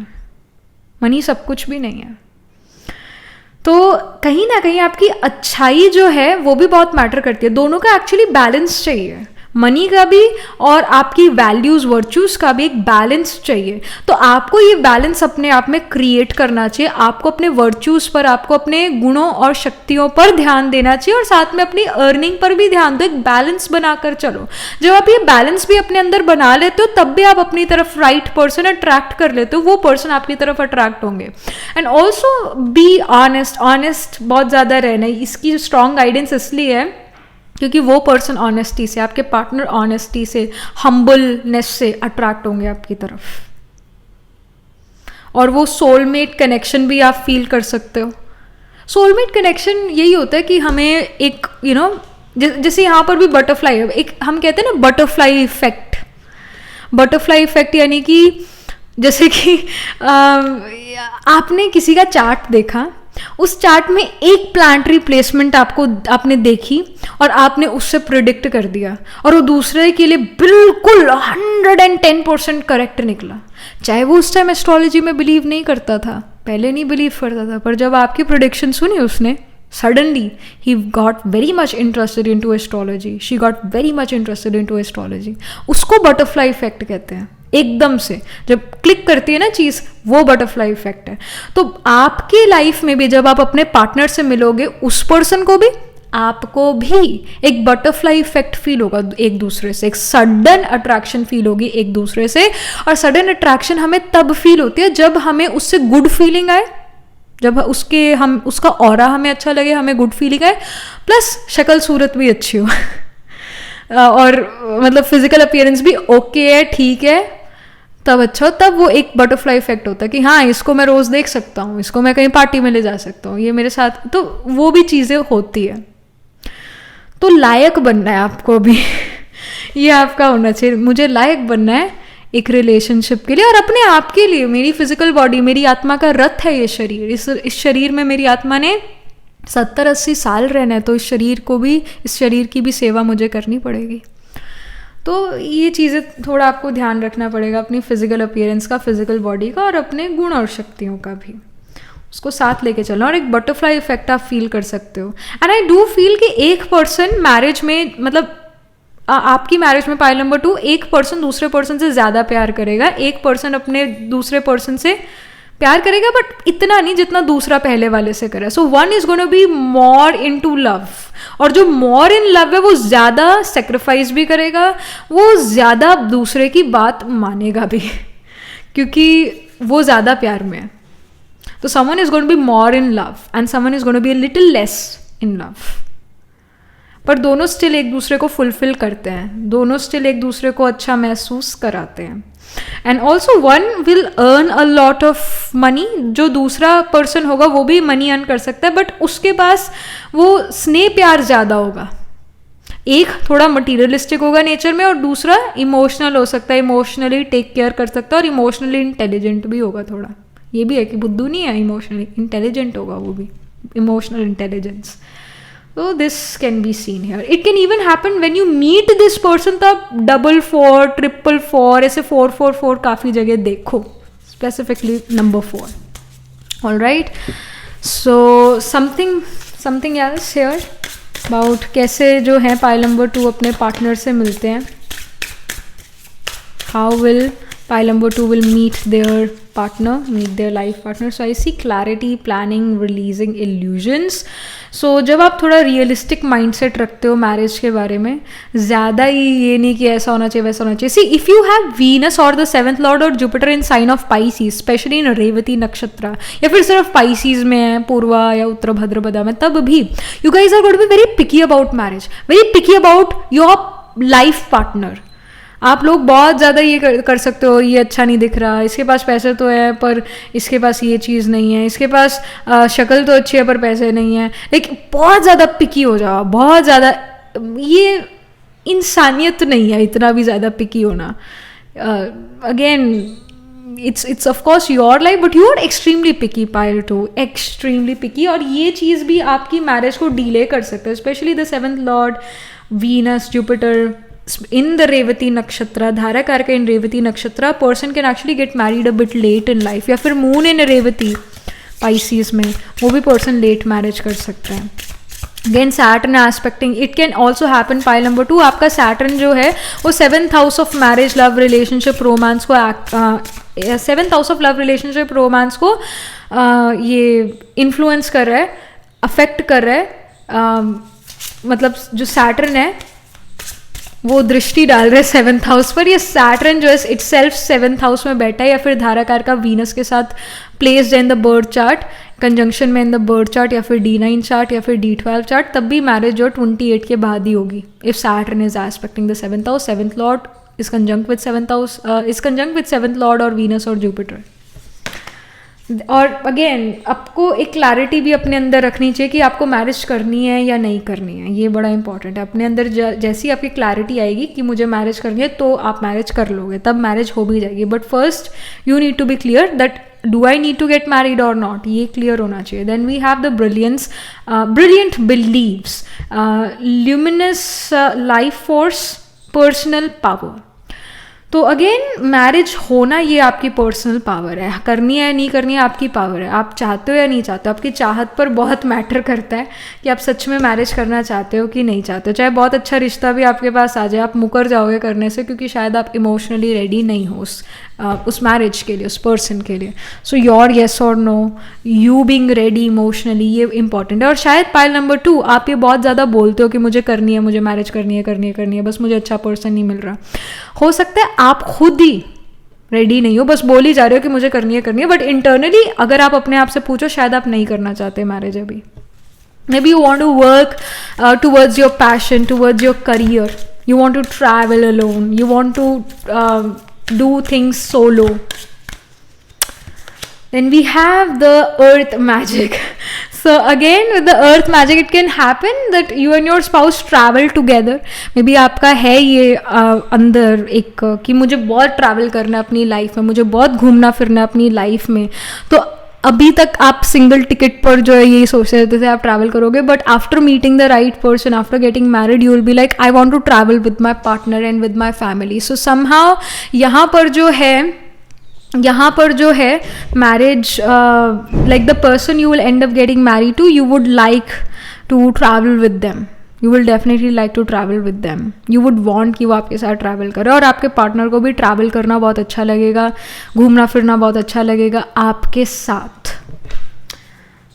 मनी सब कुछ भी नहीं है. तो कहीं ना कहीं आपकी अच्छाई जो है वो भी बहुत मैटर करती है. दोनों का एक्चुअली बैलेंस चाहिए, मनी का भी और आपकी वैल्यूज़ वर्च्यूज़ का भी एक बैलेंस चाहिए. तो आपको ये बैलेंस अपने आप में क्रिएट करना चाहिए. आपको अपने वर्च्यूज़ पर, आपको अपने गुणों और शक्तियों पर ध्यान देना चाहिए और साथ में अपनी अर्निंग पर भी ध्यान दो. एक बैलेंस बनाकर चलो. जब आप ये बैलेंस भी अपने अंदर बना लेते हो, तब भी आप अपनी तरफ राइट पर्सन अट्रैक्ट कर लेते हो, वो पर्सन आपकी तरफ अट्रैक्ट होंगे. And also be honest. Honest बहुत ज़्यादा रहना है. इसकी स्ट्रॉन्ग गाइडेंस इसलिए है क्योंकि वो पर्सन ऑनेस्टी से, आपके पार्टनर ऑनेस्टी से, हम्बलनेस से अट्रैक्ट होंगे आपकी तरफ. और वो सोलमेट कनेक्शन भी आप फील कर सकते हो. सोलमेट कनेक्शन यही होता है कि हमें एक जैसे यहाँ पर भी बटरफ्लाई है, एक हम कहते हैं ना बटरफ्लाई इफेक्ट. बटरफ्लाई इफेक्ट यानी कि जैसे कि आपने किसी का चार्ट देखा, उस चार्ट में एक प्लांटरी प्लेसमेंट आपने देखी और आपने उससे प्रिडिक्ट कर दिया, और वो दूसरे के लिए बिल्कुल 110% करेक्ट निकला. चाहे वो उस टाइम एस्ट्रोलॉजी में बिलीव नहीं करता था, पहले नहीं बिलीव करता था, पर जब आपकी प्रिडिक्शन सुनी उसने, सडनली ही got very much interested into astrology. She got very much interested into astrology. उसको बटरफ्लाई इफेक्ट कहते हैं. एकदम से जब क्लिक करती है ना चीज़, वो बटरफ्लाई इफेक्ट है. तो आपकी लाइफ में भी जब आप अपने पार्टनर से मिलोगे, उस पर्सन को भी आपको भी एक बटरफ्लाई इफेक्ट फील होगा एक दूसरे से. एक सडन अट्रैक्शन फील होगी एक दूसरे से. और सडन अट्रैक्शन हमें तब फील होती है जब हमें उससे गुड फीलिंग आए, जब उसका ऑरा हमें अच्छा लगे, हमें गुड फीलिंग आए, प्लस शक्ल सूरत भी अच्छी हो और मतलब फिजिकल अपीयरेंस भी ओके है, ठीक है, तब अच्छा हो. तब वो एक बटरफ्लाई इफेक्ट होता है कि हाँ, इसको मैं रोज़ देख सकता हूँ, इसको मैं कहीं पार्टी में ले जा सकता हूँ, ये मेरे साथ. तो वो भी चीज़ें होती है. तो लायक बनना है आपको भी ये आपका होना चाहिए. मुझे लायक बनना है एक रिलेशनशिप के लिए और अपने आप के लिए। मेरी फिजिकल बॉडी, मेरी आत्मा का रथ है ये शरीर। इस शरीर में मेरी आत्मा ने 70-80 साल रहना है, तो इस शरीर की भी सेवा मुझे करनी पड़ेगी। तो ये चीज़ें थोड़ा आपको ध्यान रखना पड़ेगा, अपनी फिजिकल अपीयरेंस का, फिजिकल बॉडी का, और अपने गुण और शक्तियों का भी, उसको साथ लेके चलना। और एक बटरफ्लाई इफेक्ट आप फील कर सकते हो। एंड आई डू फील कि एक पर्सन मैरिज में, मतलब आपकी मैरिज में पाइल नंबर 2, एक पर्सन दूसरे पर्सन से ज़्यादा प्यार करेगा, एक पर्सन अपने दूसरे पर्सन से प्यार करेगा, बट इतना नहीं जितना दूसरा पहले वाले से करे। So one is gonna be more into love, और जो मोर इन लव है वो ज़्यादा सेक्रीफाइस भी करेगा, वो ज़्यादा दूसरे की बात मानेगा भी क्योंकि वो ज़्यादा प्यार में है। तो someone is gonna be more in love and someone is gonna be a little less in love, पर दोनों स्टिल एक दूसरे को फुलफिल करते हैं, दोनों स्टिल एक दूसरे को अच्छा महसूस कराते हैं। And also one will earn a lot of money, जो दूसरा पर्सन होगा वो भी मनी अर्न कर सकता है, बट उसके पास वो स्नेह प्यार ज़्यादा होगा। एक थोड़ा मटीरियलिस्टिक होगा नेचर में, और दूसरा इमोशनल हो सकता है, इमोशनली टेक केयर कर सकता है, और इमोशनली इंटेलिजेंट भी होगा थोड़ा। ये भी है कि बुद्धू नहीं है, इमोशनली इंटेलिजेंट होगा वो भी, emotional intelligence. So this can be seen here. It can even happen when you meet this person, तब 4-4, 4-4, ऐसे 4-4-4 काफ़ी जगह देखो, specifically number 4. All right. So something else here about कैसे जो है pile number 2 अपने पार्टनर से मिलते हैं. How will pile number 2 will meet their partner, meet their life partner. So I see clarity, planning, releasing illusions. So जब आप थोड़ा रियलिस्टिक माइंडसेट रखते हो मैरिज के बारे में, ज़्यादा ही ये नहीं कि ऐसा होना चाहिए वैसा होना चाहिए. See if you have Venus और द 7th लॉर्ड और Jupiter in sign of Pisces, specially in Revati nakshatra, या फिर सिर्फ पाइसीज में है, पूर्वा या उत्तर भद्रपदा में, तब भी you guys are going to be very picky about marriage, very picky about your life partner. आप लोग बहुत ज़्यादा ये कर सकते हो, ये अच्छा नहीं दिख रहा, इसके पास पैसे तो है पर इसके पास ये चीज़ नहीं है, इसके पास शक्ल तो अच्छी है पर पैसे नहीं है. लेकिन बहुत ज़्यादा पिकी हो जाओ, बहुत ज़्यादा, ये इंसानियत नहीं है इतना भी ज़्यादा पिकी होना. Again it's of course your life, but you are extremely picky, pile 2, extremely picky. और ये चीज़ भी आपकी मैरिज को डिले कर सकते हैं, specially the 7th lord Venus Jupiter in the Revati nakshatra, धारा कारक in Revati nakshatra, person can actually get married a bit late in life. या फिर moon in Revati Pisces में, वो भी person late marriage कर सकता है. Again Saturn aspecting, it can also happen. pile number 2, आपका Saturn जो है वो 7th house of marriage, love, relationship, romance को 7th house of love, relationship, romance को ये influence कर रहा है, affect कर रहा है. मतलब जो Saturn है वो दृष्टि डाल रहे 7th हाउस पर. ये सैटर्न जो है इट सेल्फ 7th हाउस में बैठा है, या फिर धाराकार का वीनस के साथ placed in the birth chart, conjunction में इन द बर्थ चार्ट, या फिर D9 चार्ट, या फिर D12 चार्ट, तब भी मैरिज जो 28 के बाद ही होगी. If Saturn is expecting the 7th house, 7th Lord is conjunct with 7th house, is conjunct with 7th lord और वीनस और जुपिटर. और अगेन आपको एक क्लैरिटी भी अपने अंदर रखनी चाहिए कि आपको मैरिज करनी है या नहीं करनी है. ये बड़ा इंपॉर्टेंट है. अपने अंदर जैसी आपकी क्लैरिटी आएगी कि मुझे मैरिज करनी है, तो आप मैरिज कर लोगे, तब मैरिज हो भी जाएगी. But first you need to be clear that do I need to get married और नॉट, ये क्लियर होना चाहिए. Then we have the brilliant believes, luminous life force, personal power. तो अगेन मैरिज होना ये आपकी पर्सनल पावर है, करनी है नहीं करनी है आपकी पावर है. आप चाहते हो या नहीं चाहते हो, आपकी चाहत पर बहुत मैटर करता है कि आप सच में मैरिज करना चाहते हो कि नहीं चाहते हो. चाहे बहुत अच्छा रिश्ता भी आपके पास आ जाए, आप मुकर जाओगे करने से, क्योंकि शायद आप इमोशनली रेडी नहीं हो उस मैरिज के लिए, उस पर्सन के लिए. सो योर येस और no, you being ready emotionally, ये इंपॉर्टेंट है. और शायद पाइल नंबर 2 आप ये बहुत ज़्यादा बोलते हो कि मुझे करनी है, मुझे मैरिज करनी है, बस मुझे अच्छा पर्सन नहीं मिल रहा. हो सकता है आप खुद ही रेडी नहीं हो, बस बोल ही जा रहे हो कि मुझे करनी है, बट इंटरनली अगर आप अपने आप से पूछो, शायद आप नहीं करना चाहते मैरिज अभी. Maybe you want to work towards your passion, towards your career. You want to travel alone. You want to do things solo. Then we have the earth magic. So again with the earth magic it can happen that you and your spouse travel together. Maybe आपका है ये अंदर एक कि मुझे बहुत ट्रैवल करना है अपनी लाइफ में, मुझे बहुत घूमना फिरना है अपनी लाइफ में. तो अभी तक आप सिंगल टिकट पर जो है ये सोच रहे थे आप ट्रैवल करोगे, but after meeting the right person, after getting married, you will be like I want to travel with my partner and with my family. So somehow यहाँ पर जो है marriage, like the person you will end up getting married to, you would like to travel with them. You will definitely like to travel with them. You would want कि वो आपके साथ ट्रैवल करे, और आपके पार्टनर को भी ट्रैवल करना बहुत अच्छा लगेगा, घूमना फिरना बहुत अच्छा लगेगा आपके साथ.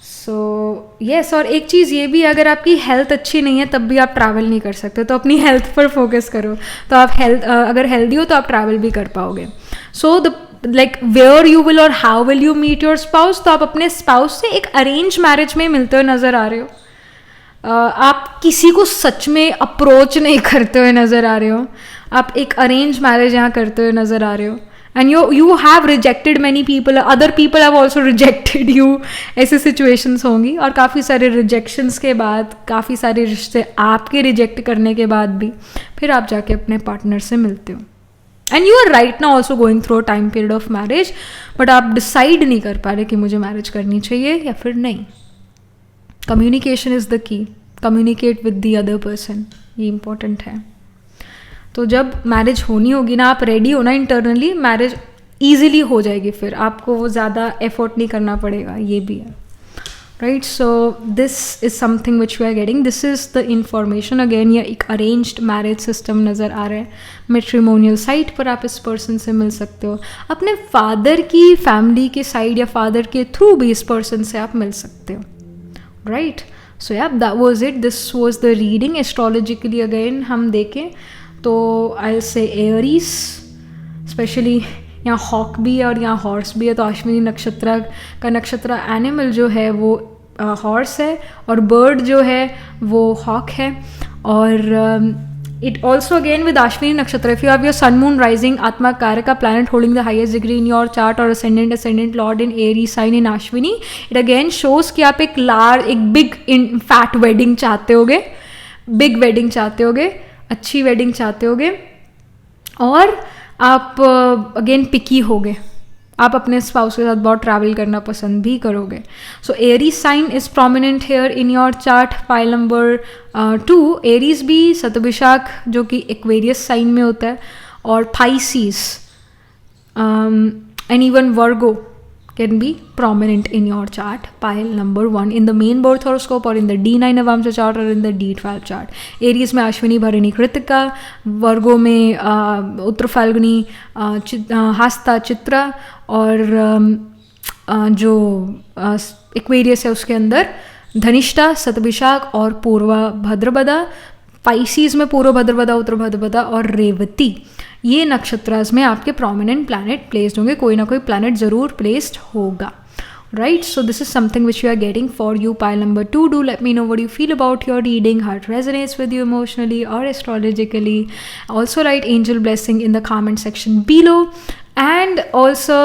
सो यस, और एक चीज़ ये भी, अगर आपकी हेल्थ अच्छी नहीं है तब भी आप ट्रैवल नहीं कर सकते, तो अपनी हेल्थ पर फोकस करो. तो आप अगर हेल्दी हो तो आप ट्रैवल भी कर पाओगे. So the like where you will और how will you meet your spouse. तो आप अपने स्पाउस से एक अरेंज मैरिज में मिलते हुए नज़र आ रहे हो. आप किसी को सच में अप्रोच नहीं करते हुए नज़र आ रहे हो. आप एक अरेंज मैरिज यहाँ करते हुए नज़र आ रहे हो. And you have rejected many people, other people have also rejected you. ऐसी सिचुएशंस होंगी, और काफ़ी सारे रिजेक्शंस के बाद, काफ़ी सारे रिश्ते आपके रिजेक्ट करने के बाद भी फिर आप जाके अपने पार्टनर से मिलते हो. And you are right now also going through a time period of marriage, but आप डिसाइड नहीं कर पा रहे कि मुझे मैरिज करनी चाहिए या फिर नहीं. Communication is the key. Communicate with the other person, ये इम्पोर्टेंट है. तो जब मैरिज होनी होगी ना, आप रेडी हो ना इंटरनली, मैरिज ईजिली हो जाएगी, फिर आपको वो ज़्यादा एफर्ट नहीं करना पड़ेगा. ये भी है, right. So this is something which we are getting. This is the information. Again ये एक अरेंज्ड मैरिज सिस्टम नज़र आ रहा है. मैट्रिमोनियल साइट पर आप इस पर्सन से मिल सकते हो. अपने फादर की फैमिली के साइड या फादर के थ्रू भी इस पर्सन से आप मिल सकते हो, राइट. सो या that was it. This was the reading. Astrologically again हम देखें तो आई से एरीज, स्पेशली यहाँ हॉक भी है और यहाँ हॉर्स भी है. तो अश्विनी नक्षत्र का नक्षत्र एनिमल जो है वो हॉर्स है, और बर्ड जो है वो हॉक है. और it also again with Ashwini नक्षत्र, if you have your sun moon rising आत्मा कारक का planet holding the highest degree in your chart और ascendant lord in Aries sign in Ashwini, it again shows कि आप एक बिग इन फैट वेडिंग चाहते होगे, बिग वेडिंग चाहते होगे, अच्छी वेडिंग चाहते होगे, और आप अगेन पिकी होगे. आप अपने स्पाउस के साथ बहुत ट्रैवल करना पसंद भी करोगे. So Aries sign is prominent here in your chart. File number 2. Aries भी शतभिषाक जो कि एक्वेरियस साइन में होता है, और Pisces and even Virgo can be prominent in your chart. Pile number 1 in the main birth horoscope or in the D9 Navamsa chart or in the D12 chart. Aries में अश्विनी भरणी कृतिका, वर्गो में उत्तर फाल्गुनी हस्ता चित्रा, और जो एक्वेरियस है उसके अंदर धनिष्ठा, शतभिषाक और पूर्वा भद्रपदा. पाइसीज में पूर्व भद्रपदा, उत्तर भद्रपदा और रेवती, ये नक्षत्रास में आपके प्रोमिनेंट प्लैनेट प्लेस्ड होंगे. कोई ना कोई प्लैनेट ज़रूर प्लेस्ड होगा, right? So this is something which you are getting for you. Pile number 2. Do let me know what you feel about your reading, how it resonates with you emotionally or astrologically. Also write angel blessing in the comment section below. And also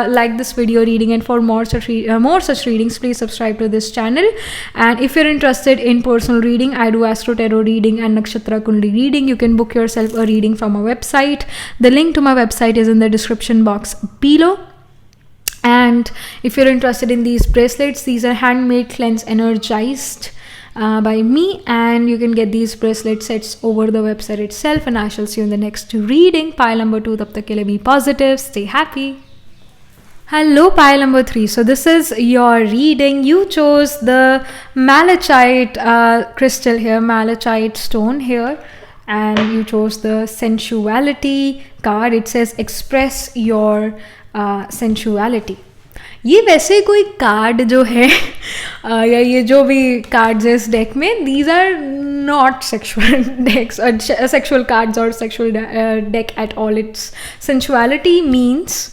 like this video reading, and for more such readings please subscribe to this channel. And if you're interested in personal reading, I do astro tarot reading and nakshatra kundli reading. You can book yourself a reading from my website. The link to my website is in the description box below. And if you're interested in these bracelets, these are handmade, cleansed, energized by me, and you can get these bracelet sets over the website itself. And I shall see you in the next reading. Pile number 2, tab tak ke liye be positive, stay happy. Hello, pile number 3. So this is your reading. You chose the malachite crystal here, malachite stone here, and you chose the sensuality card. It says express your sensuality. ये वैसे कोई कार्ड जो है या ये जो भी कार्ड्स है इस डेक में, दीज आर नॉट सेक्शुअल डेक्स और सेक्शुअल कार्ड्स और sexual deck at all. It's sensuality means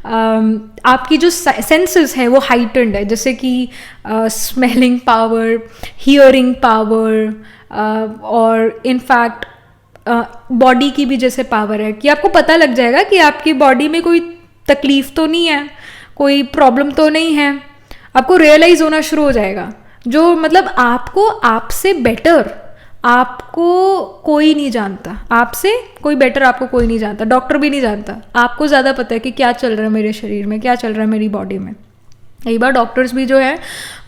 आपकी जो सेंसेस है वो हाइटेंड है, जैसे कि स्मेलिंग पावर, हियरिंग पावर, और इनफैक्ट बॉडी की भी जैसे पावर है कि आपको पता लग जाएगा कि आपकी बॉडी में कोई तकलीफ तो नहीं है, कोई प्रॉब्लम तो नहीं है. आपको रियलाइज होना शुरू हो जाएगा जो मतलब आपको आपसे बेटर आपको कोई नहीं जानता, आपसे कोई बेटर आपको कोई नहीं जानता, डॉक्टर भी नहीं जानता, आपको ज़्यादा पता है कि क्या चल रहा है मेरे शरीर में, क्या चल रहा है मेरी बॉडी में। कई बार डॉक्टर्स भी जो है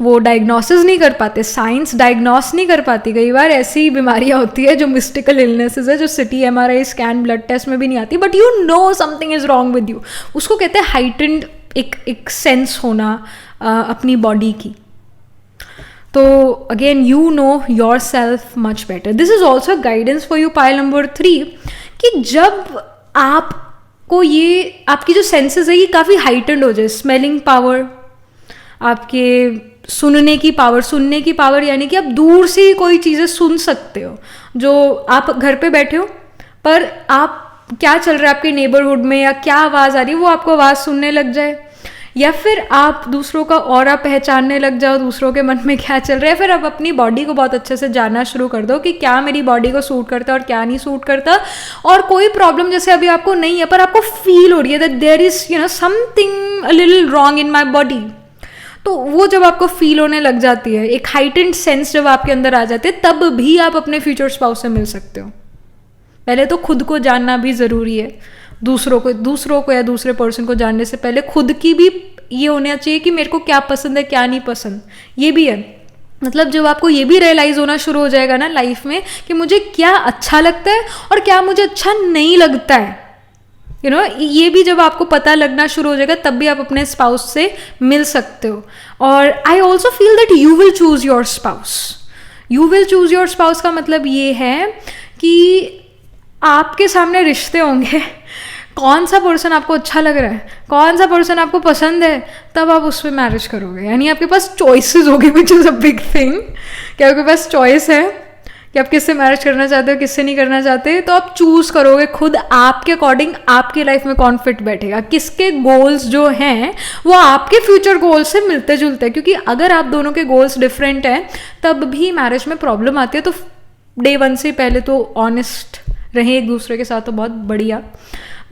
वो डायग्नोसिस नहीं कर पाते, साइंस डायग्नोस नहीं कर पाती। कई बार ऐसी बीमारियां होती है जो मिस्टिकल इलनेसेस है, जो CT MRI scan blood test में भी नहीं आती, but you know something is wrong with you. उसको कहते हैं हाइटेंड एक सेंस होना अपनी बॉडी की। तो again you know your self much better. This is also guidance for you pile number 3 कि जब आपको ये आपकी जो सेंसेस है ये काफ़ी हाइटेंड हो जाए, स्मेलिंग पावर, आपके सुनने की पावर यानी कि आप दूर से ही कोई चीज़ें सुन सकते हो, जो आप घर पे बैठे हो पर आप क्या चल रहा है आपके नेबरहुड में या क्या आवाज़ आ रही है वो आपको आवाज़ सुनने लग जाए, या फिर आप दूसरों का ऑरा पहचानने लग जाओ, दूसरों के मन में क्या चल रहा है, फिर आप अपनी बॉडी को बहुत अच्छे से जानना शुरू कर दो कि क्या मेरी बॉडी को सूट करता है और क्या नहीं सूट करता। और कोई प्रॉब्लम जैसे अभी आपको नहीं है पर आपको फील हो रही है that there is something a little wrong in my body, तो वो जब आपको फील होने लग जाती है, एक हाइटेंड सेंस जब आपके अंदर आ जाती है, तब भी आप अपने फ्यूचर स्पाउस से मिल सकते हो। पहले तो खुद को जानना भी ज़रूरी है, दूसरों को या दूसरे पर्सन को जानने से पहले खुद की भी ये होना चाहिए कि मेरे को क्या पसंद है क्या नहीं पसंद। ये भी है, मतलब जब आपको ये भी रियलाइज़ होना शुरू हो जाएगा ना लाइफ में कि मुझे क्या अच्छा लगता है और क्या मुझे अच्छा नहीं लगता है, ये भी जब आपको पता लगना शुरू हो जाएगा तब भी आप अपने स्पाउस से मिल सकते हो। और आई also feel that you will choose your spouse. You will choose your spouse का मतलब ये है कि आपके सामने रिश्ते होंगे, कौन सा पर्सन आपको अच्छा लग रहा है, कौन सा पर्सन आपको पसंद है, तब आप उस पर मैरिज करोगे। यानी आपके पास चॉइसेस होगी, which is a big thing, कि आपके पास चॉइस है कि आप किससे मैरिज करना चाहते हो, किससे नहीं करना चाहते, तो आप चूज़ करोगे खुद आपके अकॉर्डिंग आपकी लाइफ में कौन फिट बैठेगा, किसके गोल्स जो हैं वो आपके फ्यूचर गोल्स से मिलते जुलते हैं। क्योंकि अगर आप दोनों के गोल्स डिफरेंट हैं तब भी मैरिज में प्रॉब्लम आती है। तो डे 1 से पहले तो ऑनेस्ट रहें एक दूसरे के साथ, तो बहुत बढ़िया।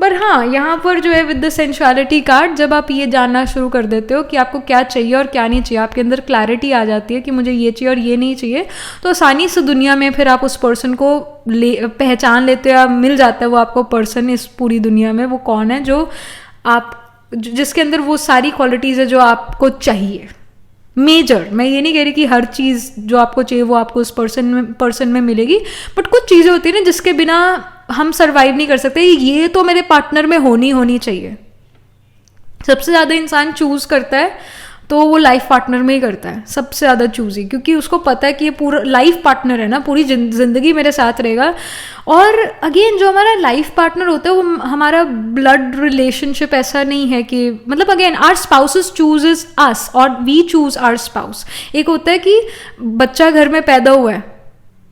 पर हाँ, यहाँ पर जो है विद द सेंशुअलिटी कार्ड, जब आप ये जानना शुरू कर देते हो कि आपको क्या चाहिए और क्या नहीं चाहिए, आपके अंदर क्लैरिटी आ जाती है कि मुझे ये चाहिए और ये नहीं चाहिए, तो आसानी से दुनिया में फिर आप उस पर्सन को पहचान लेते हो या मिल जाता है वो आपको पर्सन इस पूरी दुनिया में, वो कौन है जो जिसके अंदर वो सारी क्वालिटीज़ है जो आपको चाहिए। मेजर, मैं ये नहीं कह रही कि हर चीज़ जो आपको चाहिए वो आपको उस पर्सन में मिलेगी, बट कुछ चीज़ें होती है ना जिसके बिना हम सरवाइव नहीं कर सकते, ये तो मेरे पार्टनर में होनी चाहिए। सबसे ज़्यादा इंसान चूज़ करता है तो वो लाइफ पार्टनर में ही करता है सबसे ज़्यादा चूज़ ही, क्योंकि उसको पता है कि ये पूरा लाइफ पार्टनर है ना, पूरी ज़िंदगी मेरे साथ रहेगा। और अगेन जो हमारा लाइफ पार्टनर होता है वो हमारा ब्लड रिलेशनशिप ऐसा नहीं है कि, मतलब अगेन आवर स्पाउसेस चूजेस अस और वी चूज आवर स्पाउस। एक होता है कि बच्चा घर में पैदा हुआ है,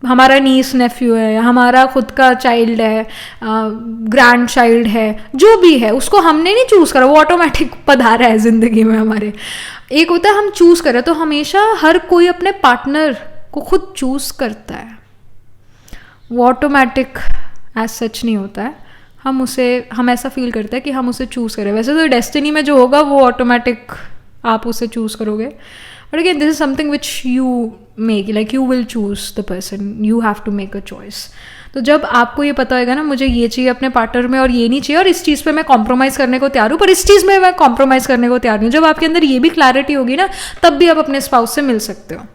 हमारा नीस नेफ्यू है, हमारा खुद का चाइल्ड है, ग्रैंड चाइल्ड है, जो भी है उसको हमने नहीं चूज़ करा, वो ऑटोमेटिक पधारा है ज़िंदगी में हमारे। एक होता है हम चूज़ करें, तो हमेशा हर कोई अपने पार्टनर को खुद चूज़ करता है, वो ऑटोमेटिक एज सच नहीं होता है। हम ऐसा फील करते हैं कि हम उसे चूज़ करें, वैसे तो डेस्टिनी में जो होगा वो ऑटोमेटिक आप उसे चूज़ करोगे, but again this is something which you make, like you will choose the person, you have to make a choice. तो जब आपको ये पता होगा ना मुझे ये चाहिए अपने पार्टनर में और ये नहीं चाहिए, और इस चीज़ पे मैं कॉम्प्रोमाइज़ करने को तैयार हूँ पर इस चीज़ में मैं कॉम्प्रोमाइज़ करने को तैयार नहीं हूँ, जब आपके अंदर ये भी क्लैरिटी होगी ना तब भी आप अपने स्पाउस से मिल सकते हो।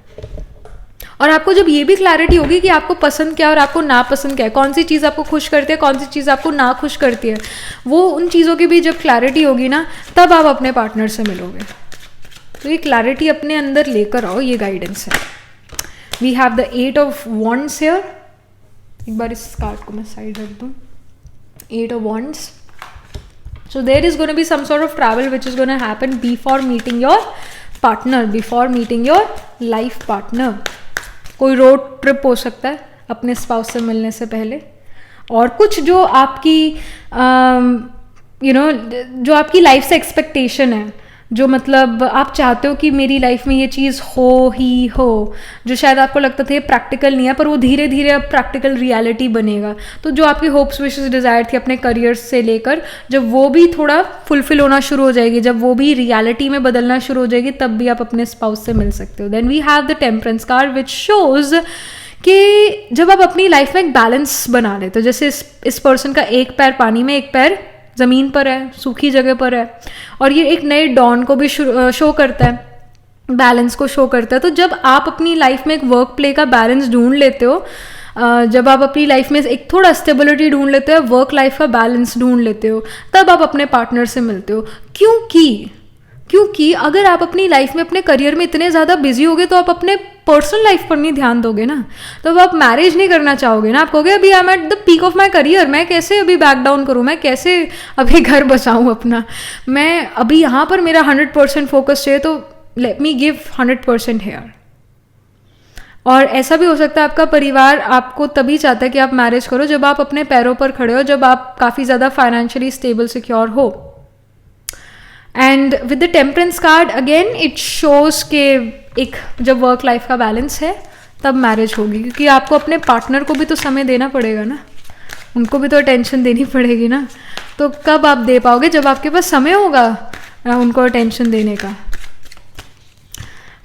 और आपको जब ये भी क्लैरिटी होगी कि आपको पसंद क्या है और आपको नापसंद क्या है, कौन सी चीज़ आपको खुश करती है, कौन सी चीज़ आपको ना खुश करती है, वो उन चीज़ों की भी जब क्लैरिटी होगी ना तब आप अपने पार्टनर से मिलोगे। तो ये क्लैरिटी अपने अंदर लेकर आओ, ये गाइडेंस है। We have the 8 of wands here. एक बार इस कार्ड को मैं साइड रख दूँ। 8 of wands. So there is going to be some sort of travel which is going to happen before meeting your partner, before meeting your life partner. कोई रोड ट्रिप हो सकता है अपने स्पाउस से मिलने से पहले, और कुछ जो आपकी जो आपकी लाइफ से एक्सपेक्टेशन है, जो मतलब आप चाहते हो कि मेरी लाइफ में ये चीज़ हो ही हो, जो शायद आपको लगता था ये प्रैक्टिकल नहीं है, पर वो धीरे धीरे अब प्रैक्टिकल रियलिटी बनेगा। तो जो आपकी होप्स विशेस डिज़ायर थी अपने करियर से लेकर, जब वो भी थोड़ा फुलफिल होना शुरू हो जाएगी, जब वो भी रियलिटी में बदलना शुरू हो जाएगी, तब भी आप अपने स्पाउस से मिल सकते हो। Then we have the temperance card which shows कि जब आप अपनी लाइफ में एक बैलेंस बना लेते हो, जैसे इस पर्सन का एक पैर पानी में, एक पैर ज़मीन पर है, सूखी जगह पर है, और ये एक नए डॉन को भी शो करता है, बैलेंस को शो करता है। तो जब आप अपनी लाइफ में एक वर्क प्ले का बैलेंस ढूंढ लेते हो, जब आप अपनी लाइफ में एक थोड़ा स्टेबिलिटी ढूंढ लेते हो, वर्क लाइफ का बैलेंस ढूंढ लेते हो, तब आप अपने पार्टनर से मिलते हो। क्योंकि अगर आप अपनी लाइफ में अपने करियर में इतने ज़्यादा बिजी होगे तो आप अपने पर्सनल लाइफ पर नहीं ध्यान दोगे ना, तो अब आप मैरिज नहीं करना चाहोगे ना। आप कहोगे अभी I am at the peak of my career, मैं कैसे अभी बैक डाउन करूँ, मैं कैसे अभी घर बचाऊँ अपना, मैं अभी यहाँ पर मेरा 100% फोकस चाहिए, तो लेट मी गिव 100% हेयर। और ऐसा भी हो सकता है आपका परिवार आपको तभी चाहता है कि आप मैरिज करो जब आप अपने पैरों पर खड़े हो, जब आप काफ़ी ज़्यादा फाइनेंशियली स्टेबल सिक्योर हो। And with the temperance card again it shows के एक जब वर्क लाइफ का बैलेंस है तब मैरिज होगी, क्योंकि आपको अपने पार्टनर को भी तो समय देना पड़ेगा ना, उनको भी तो अटेंशन देनी पड़ेगी ना। तो कब आप दे पाओगे, जब आपके पास समय होगा उनको अटेंशन देने का।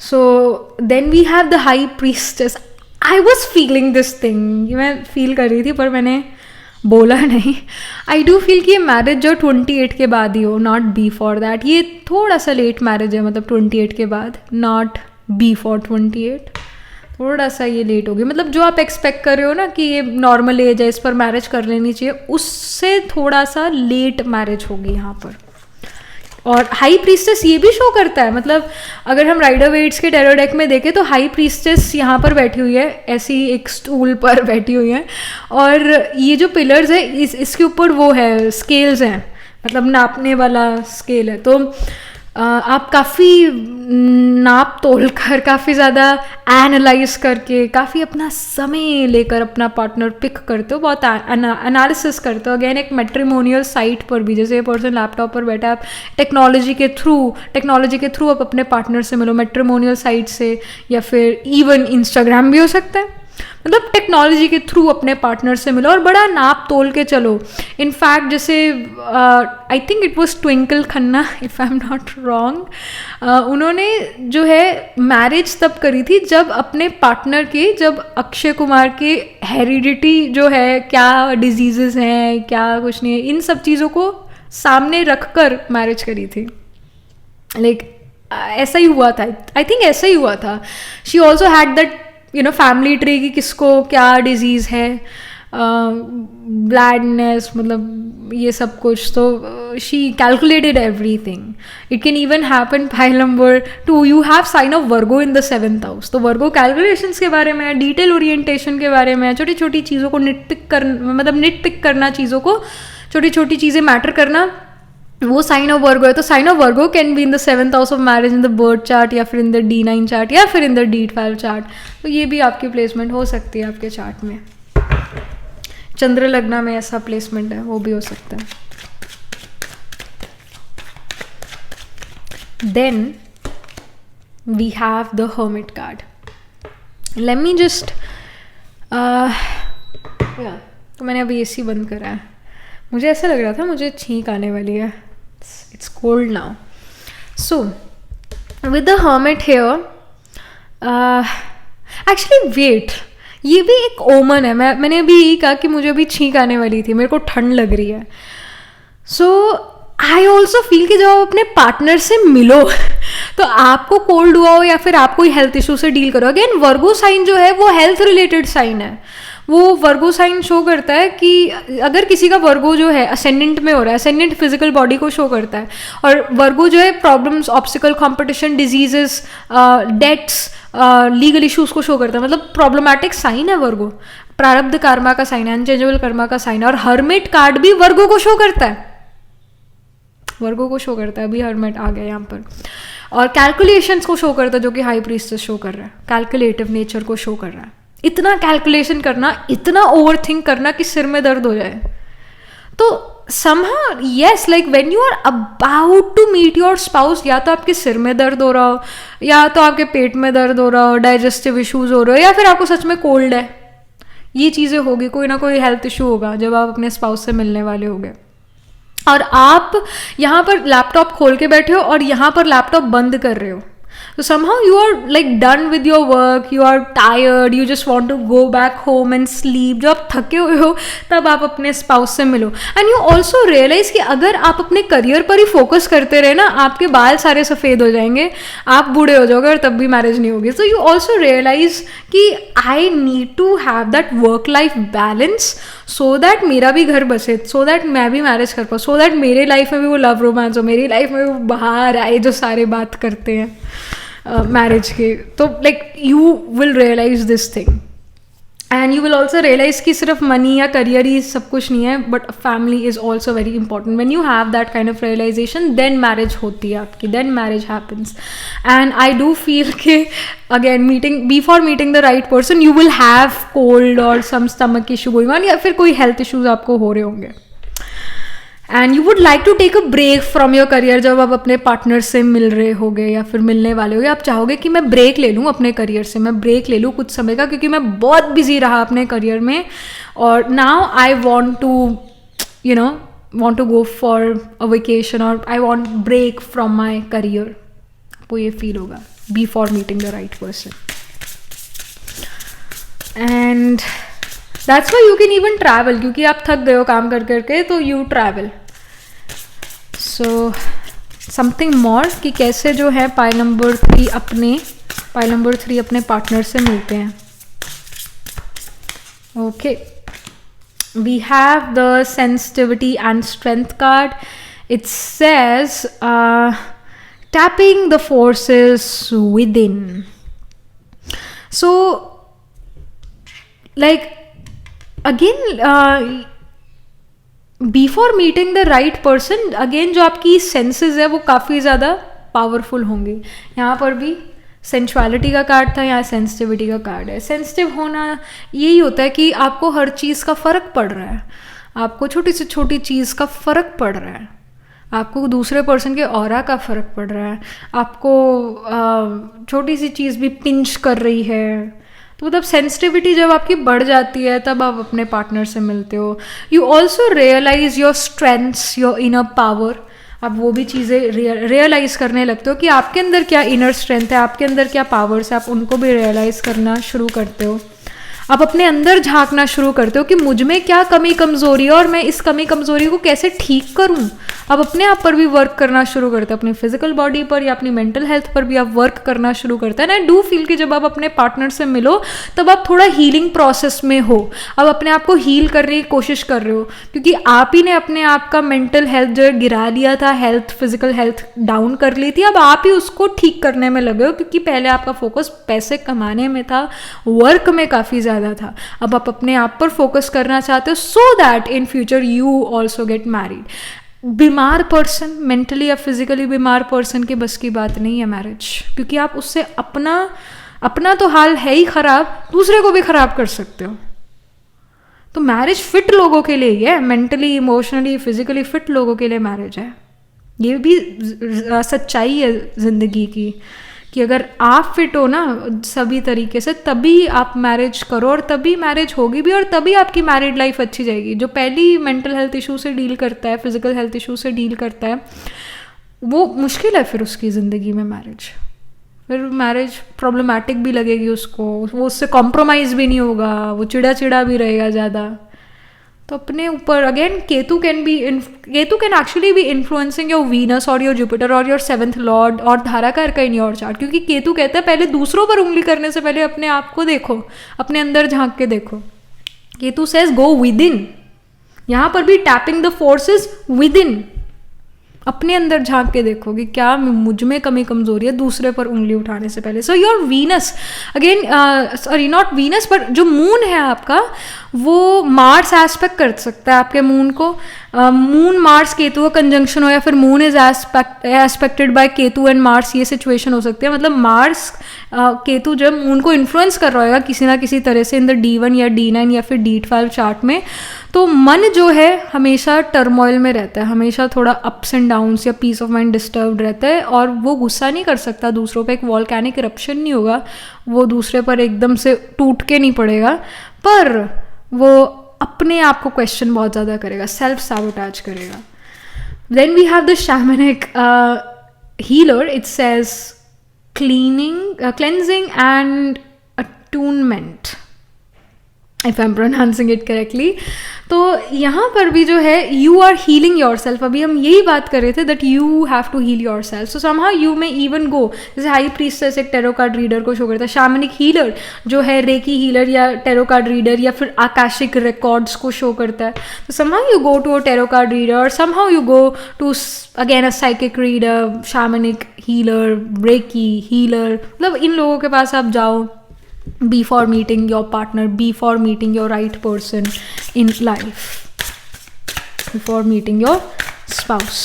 So then we have the high priestess. I was feeling this thing, मैं फील कर रही थी पर मैंने बोला नहीं। आई डू फील कि ये मैरिज जो 28 के बाद ही हो, नॉट बिफोर दैट। ये थोड़ा सा लेट मैरिज है, मतलब 28 के बाद, नॉट बिफोर 28, थोड़ा सा ये लेट होगी। मतलब जो आप एक्सपेक्ट कर रहे हो ना कि ये नॉर्मल एज है, इस पर मैरिज कर लेनी चाहिए, उससे थोड़ा सा लेट मैरिज होगी यहाँ पर। और हाई प्रीस्टेस ये भी शो करता है, मतलब अगर हम राइडर वेट्स के टैरो डेक में देखें तो हाई प्रीस्टेस यहाँ पर बैठी हुई है, ऐसी एक स्टूल पर बैठी हुई है, और ये जो पिलर्स है इसके ऊपर वो है स्केल्स हैं, मतलब नापने वाला स्केल है। तो आप काफ़ी नाप तोल कर, काफ़ी ज़्यादा एनालाइज करके, काफ़ी अपना समय लेकर अपना पार्टनर पिक करते हो, बहुत एनालिसिस करते हो। अगेन एक मैट्रिमोनियल साइट पर भी, जैसे ये पर्सन लैपटॉप पर बैठा है, आप टेक्नोलॉजी के थ्रू आप अपने पार्टनर से मिलो, मैट्रिमोनियल साइट से, या फिर इवन इंस्टाग्राम भी हो सकता है। मतलब टेक्नोलॉजी के थ्रू अपने पार्टनर से मिलो और बड़ा नाप तोल के चलो। इनफैक्ट जैसे I think it was Twinkle Khanna, if I am not wrong, उन्होंने जो है मैरिज तब करी थी जब अपने पार्टनर के, जब अक्षय कुमार के हेरिडिटी जो है, क्या डिजीजेस हैं, क्या कुछ नहीं है, इन सब चीज़ों को सामने रख कर मैरिज करी थी। लाइक ऐसा ही हुआ था, आई थिंक ऐसा ही हुआ था। She also had that family tree की किसको क्या डिजीज़ है, ब्लैडनेस, मतलब ये सब कुछ। तो she calculated everything. It can even happen file number 2, you have sign of Virgo in the 7th house. तो वर्गो कैलकुलेशंस के बारे में, डिटेल ओरिएंटेशन के बारे में, छोटी छोटी चीज़ों को निटपिक करना, चीज़ों को छोटी छोटी चीज़ें मैटर करना, वो साइन ऑफ वर्गो है। तो sign of Virgo can be in the 7th house of marriage, in the birth chart, या फिर इन द D9 चार्ट, या फिर इन द D12 चार्ट। तो ये भी आपकी प्लेसमेंट हो सकती है आपके चार्ट में। चंद्र लग्न में ऐसा प्लेसमेंट है, वो भी हो सकता है। Then we have the hermit card. Let me just, तो मैंने अभी AC बंद करा है, मुझे ऐसा लग रहा था मुझे छींक आने वाली है। It's cold now. So, with the hermit here, actually wait, ये भी एक ओमन है। मैंने अभी यही कहा कि मुझे अभी छींक आने वाली थी, मेरे को ठंड लग रही है। So, I also feel कि जब आप अपने पार्टनर से मिलो तो आपको कोल्ड हुआ हो या फिर आप कोई हेल्थ इशू से डील करो। अगेन वर्गो साइन जो है वो हेल्थ रिलेटेड साइन है। वो वर्गो साइन शो करता है कि अगर किसी का वर्गो जो है असेंडेंट में हो रहा है, असेंडेंट फिजिकल बॉडी को शो करता है, और वर्गो जो है problems, obstacle, competition, diseases, debts, legal issues को शो करता है। मतलब प्रॉब्लमैटिक साइन है वर्गो, प्रारब्ध कर्मा का साइन है, अनचेंजेबल कर्मा का साइन है। और हर्मिट कार्ड भी वर्गो को शो करता है, वर्गो को शो करता है। अभी हर्मिट आ गया यहाँ पर। और कैलकुलेशंस को शो करता है, जो कि हाई प्रीस्टेस शो कर रहा है, कैलकुलेटिव नेचर को शो कर रहा है। इतना कैलकुलेशन करना, इतना ओवर थिंक करना कि सिर में दर्द हो जाए। तो somehow yes, like when you are about to meet your spouse, या तो आपके सिर में दर्द हो रहा हो, या तो आपके पेट में दर्द हो रहा हो, डाइजेस्टिव इश्यूज हो रहे हो, या फिर आपको सच में कोल्ड है, ये चीज़ें होगी, कोई ना कोई हेल्थ इशू होगा जब आप अपने स्पाउस से मिलने वाले होगे, और आप यहाँ पर लैपटॉप खोल के बैठे हो और यहाँ पर लैपटॉप बंद कर रहे हो. So somehow you are like done with your work, you are tired, you just want to go back home and sleep. जब आप थके हुए हो तब आप अपने स्पाउस से मिलो. And you also realize कि अगर आप अपने करियर पर ही फोकस करते रहे ना, आपके बाल सारे सफ़ेद हो जाएंगे, आप बूढ़े हो जाओगे और तब भी मैरिज नहीं होगी. So you also realize कि I need to have that work life balance so that मेरा भी घर बसे, so that मैं भी मैरिज कर पाऊँ, so that मेरे लाइफ में भी वो लव रोमांस हो, मेरी लाइफ में वो बाहर आए जो सारे बात करते हैं मैरिज के. तो like you will realize this thing, and you will also realize कि सिर्फ मनी या करियर ही सब कुछ नहीं है, but family is also very important. When you have that kind of realization, then marriage होती है आपकी, then marriage happens. And I do feel कि again before meeting the right person you will have cold और some stomach issue going on, या फिर कोई हेल्थ इशूज आपको हो रहे होंगे. And you would like to take a break from your career. जब आप अपने पार्टनर से मिल रहे होगे या फिर मिलने वाले होगे, आप चाहोगे कि मैं ब्रेक ले लूँ अपने करियर से, मैं ब्रेक ले लूँ कुछ समय का, क्योंकि मैं बहुत बिजी रहा अपने करियर में, और now I want to want to go for a vacation, or I want break from my career. आपको ये फील होगा before meeting the right person. And that's why you can even travel, क्योंकि आप थक गए हो काम कर करके, तो you travel. So something more कि कैसे जो है पाई नंबर 3 अपने पार्टनर से मिलते हैं. Okay. We have the sensitivity and strength card. It says tapping the forces within. So like again before meeting the right person, again जो आपकी senses है वो काफ़ी ज़्यादा पावरफुल होंगी. यहाँ पर भी सेंचुअलिटी का कार्ड था, यहाँ सेंसिटिविटी का कार्ड है. सेंसिटिव होना यही होता है कि आपको हर चीज़ का फ़र्क पड़ रहा है, आपको छोटी से छोटी चीज़ का फ़र्क पड़ रहा है, आपको दूसरे पर्सन के ऑरा का फ़र्क पड़ रहा है, आपको छोटी सी चीज़ भी पिंच कर रही है. तो मतलब सेंसिटिविटी जब आपकी बढ़ जाती है तब आप अपने पार्टनर से मिलते हो. You also realize your strengths, your inner power. आप वो भी चीज़ें रियलाइज़ करने लगते हो कि आपके अंदर क्या इनर स्ट्रेंथ है, आपके अंदर क्या पावर्स है, आप उनको भी रियलाइज़ करना शुरू करते हो. आप अपने अंदर झांकना शुरू करते हो कि मुझ में क्या कमी कमज़ोरी है और मैं इस कमी कमज़ोरी को कैसे ठीक करूं. आप अपने आप पर भी वर्क करना शुरू करते हो, अपनी फिजिकल बॉडी पर या अपनी मेंटल हेल्थ पर भी आप वर्क करना शुरू करते हैं. एंड आई डू फील कि जब आप अपने पार्टनर से मिलो तब आप थोड़ा हीलिंग प्रोसेस में हो, आप अपने आप को हील करने की कोशिश कर रहे हो, क्योंकि आप ही ने अपने आप का मेंटल हेल्थ जो गिरा लिया था, हेल्थ फिजिकल हेल्थ डाउन कर ली थी. अब आप ही उसको ठीक करने में लगे हो, क्योंकि पहले आपका फोकस पैसे कमाने में था, वर्क में काफ़ी ज़्यादा था. अब आप अपने आप पर फोकस करना चाहते हो so that in future you also get married. बीमार पर्सन, मेंटली या फिजिकली बीमार पर्सन के बस की बात नहीं है मैरिज, क्योंकि आप उससे अपना तो हाल है ही खराब, दूसरे को भी खराब कर सकते हो. तो मैरिज फिट लोगों के लिए ही है, मेंटली इमोशनली फिजिकली फिट लोगों के लिए मैरिज है. ये भी सच्चाई है ज़िंदगी की कि अगर आप फिट हो ना सभी तरीके से तभी आप मैरिज करो, और तभी मैरिज होगी भी, और तभी आपकी मैरिड लाइफ अच्छी जाएगी. जो पहली मेंटल हेल्थ इशू से डील करता है, फिजिकल हेल्थ इशू से डील करता है, वो मुश्किल है फिर उसकी ज़िंदगी में मैरिज. फिर मैरिज प्रॉब्लमेटिक भी लगेगी उसको, वो उससे कॉम्प्रोमाइज़ भी नहीं होगा, वो चिड़ा भी रहेगा ज़्यादा. तो अपने ऊपर again Ketu can actually be influencing your Venus और योर जुपिटर और योर 7th लॉर्ड और धाराकार का इन योर चार्ट. क्योंकि केतु कहता है पहले दूसरों पर उंगली करने से पहले अपने आप को देखो, अपने अंदर झांक के देखो. Ketu says go with in. यहाँ पर भी tapping the forces with in, अपने अंदर झांक के देखो कि क्या मुझ में कमी कमजोरी है दूसरे पर उंगली उठाने से पहले. So your Venus again, sorry not Venus, पर जो मून है आपका वो मार्स एस्पेक्ट कर सकता है आपके मून को. मून मार्स केतु का कंजंक्शन हो या फिर moon is aspected by Ketu and Mars, ये सिचुएशन हो सकती है. मतलब मार्स केतु जब मून को इन्फ्लुएंस कर रहा होगा किसी ना किसी तरह से इन द D1 या D9 या फिर D12 चार्ट में, तो मन जो है हमेशा टर्मोइल में रहता है, हमेशा थोड़ा अप्स एंड डाउन्स या पीस ऑफ माइंड डिस्टर्ब रहता है. और वो गुस्सा नहीं कर सकता दूसरों पे, एक वॉल्केनिक इरप्शन नहीं होगा, वो दूसरे पर एकदम से टूट के नहीं पड़ेगा, पर वो अपने आप को क्वेश्चन बहुत ज़्यादा करेगा, सेल्फ सैबोटेज करेगा. Then we have the shamanic healer. It says cleansing and attunement, if I'm pronouncing it correctly. तो यहाँ पर भी जो है you are healing yourself. अभी हम यही बात कर रहे थे that you have to heal yourself. So somehow you may even go, जैसे हाई प्रीस्टेस एक टेरो कार्ड रीडर को शो करता है, शैमनिक हीलर जो है रेकी हीलर या टेरो कार्ड रीडर या फिर आकाशिक रिकॉर्ड्स को शो करता है. तो somehow you go to a tarot card reader or somehow you go to again a psychic reader, shamanic healer, reiki healer, मतलब इन लोगों के पास आप जाओ before meeting your partner, before meeting your right person in life, before meeting your spouse,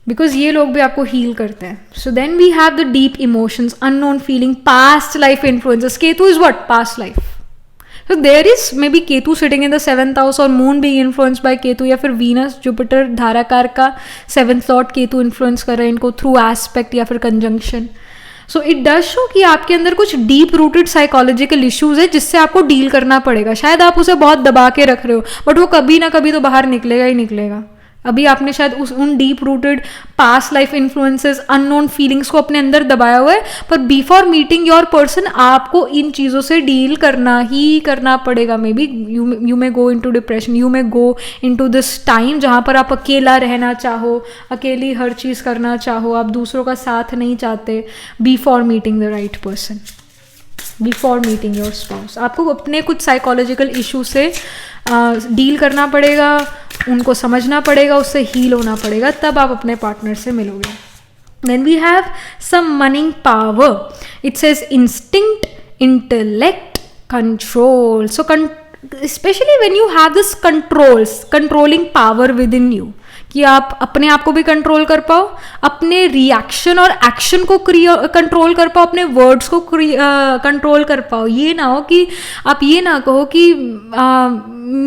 because ये लोग भी आपको heal करते हैं. So then we have the deep emotions, unknown feeling, past life influences. Ketu is what? Past life. So there is maybe Ketu sitting in the 7th house or moon being influenced by Ketu, या फिर Venus, Jupiter, धाराकार का 7th lord Ketu influence कर रहा है इनको through aspect या फिर conjunction. So it does show कि आपके अंदर कुछ डीप रूटेड साइकोलॉजिकल इश्यूज है जिससे आपको डील करना पड़ेगा. शायद आप उसे बहुत दबा के रख रहे हो, बट वो कभी ना कभी तो बाहर निकलेगा ही निकलेगा. अभी आपने शायद उन deep rooted past life influences, unknown feelings को अपने अंदर दबाया हुआ है, पर बिफोर मीटिंग योर पर्सन आपको इन चीज़ों से डील करना ही करना पड़ेगा. Maybe you may go into depression, you may go into this time जहाँ पर आप अकेला रहना चाहो, अकेली हर चीज़ करना चाहो, आप दूसरों का साथ नहीं चाहते. Before meeting the right person, before meeting your spouse, आपको अपने कुछ साइकोलॉजिकल इशू से डील करना पड़ेगा, उनको समझना पड़ेगा, उससे हील होना पड़ेगा, तब आप अपने पार्टनर से मिलोगे. Then we have summoning power. It says instinct, intellect, control. So especially when you have this controlling power within you, कि आप अपने आप को भी कंट्रोल कर पाओ, अपने रिएक्शन और एक्शन को कंट्रोल कर पाओ, अपने वर्ड्स को कंट्रोल कर पाओ. ये ना हो कि आप ये ना कहो कि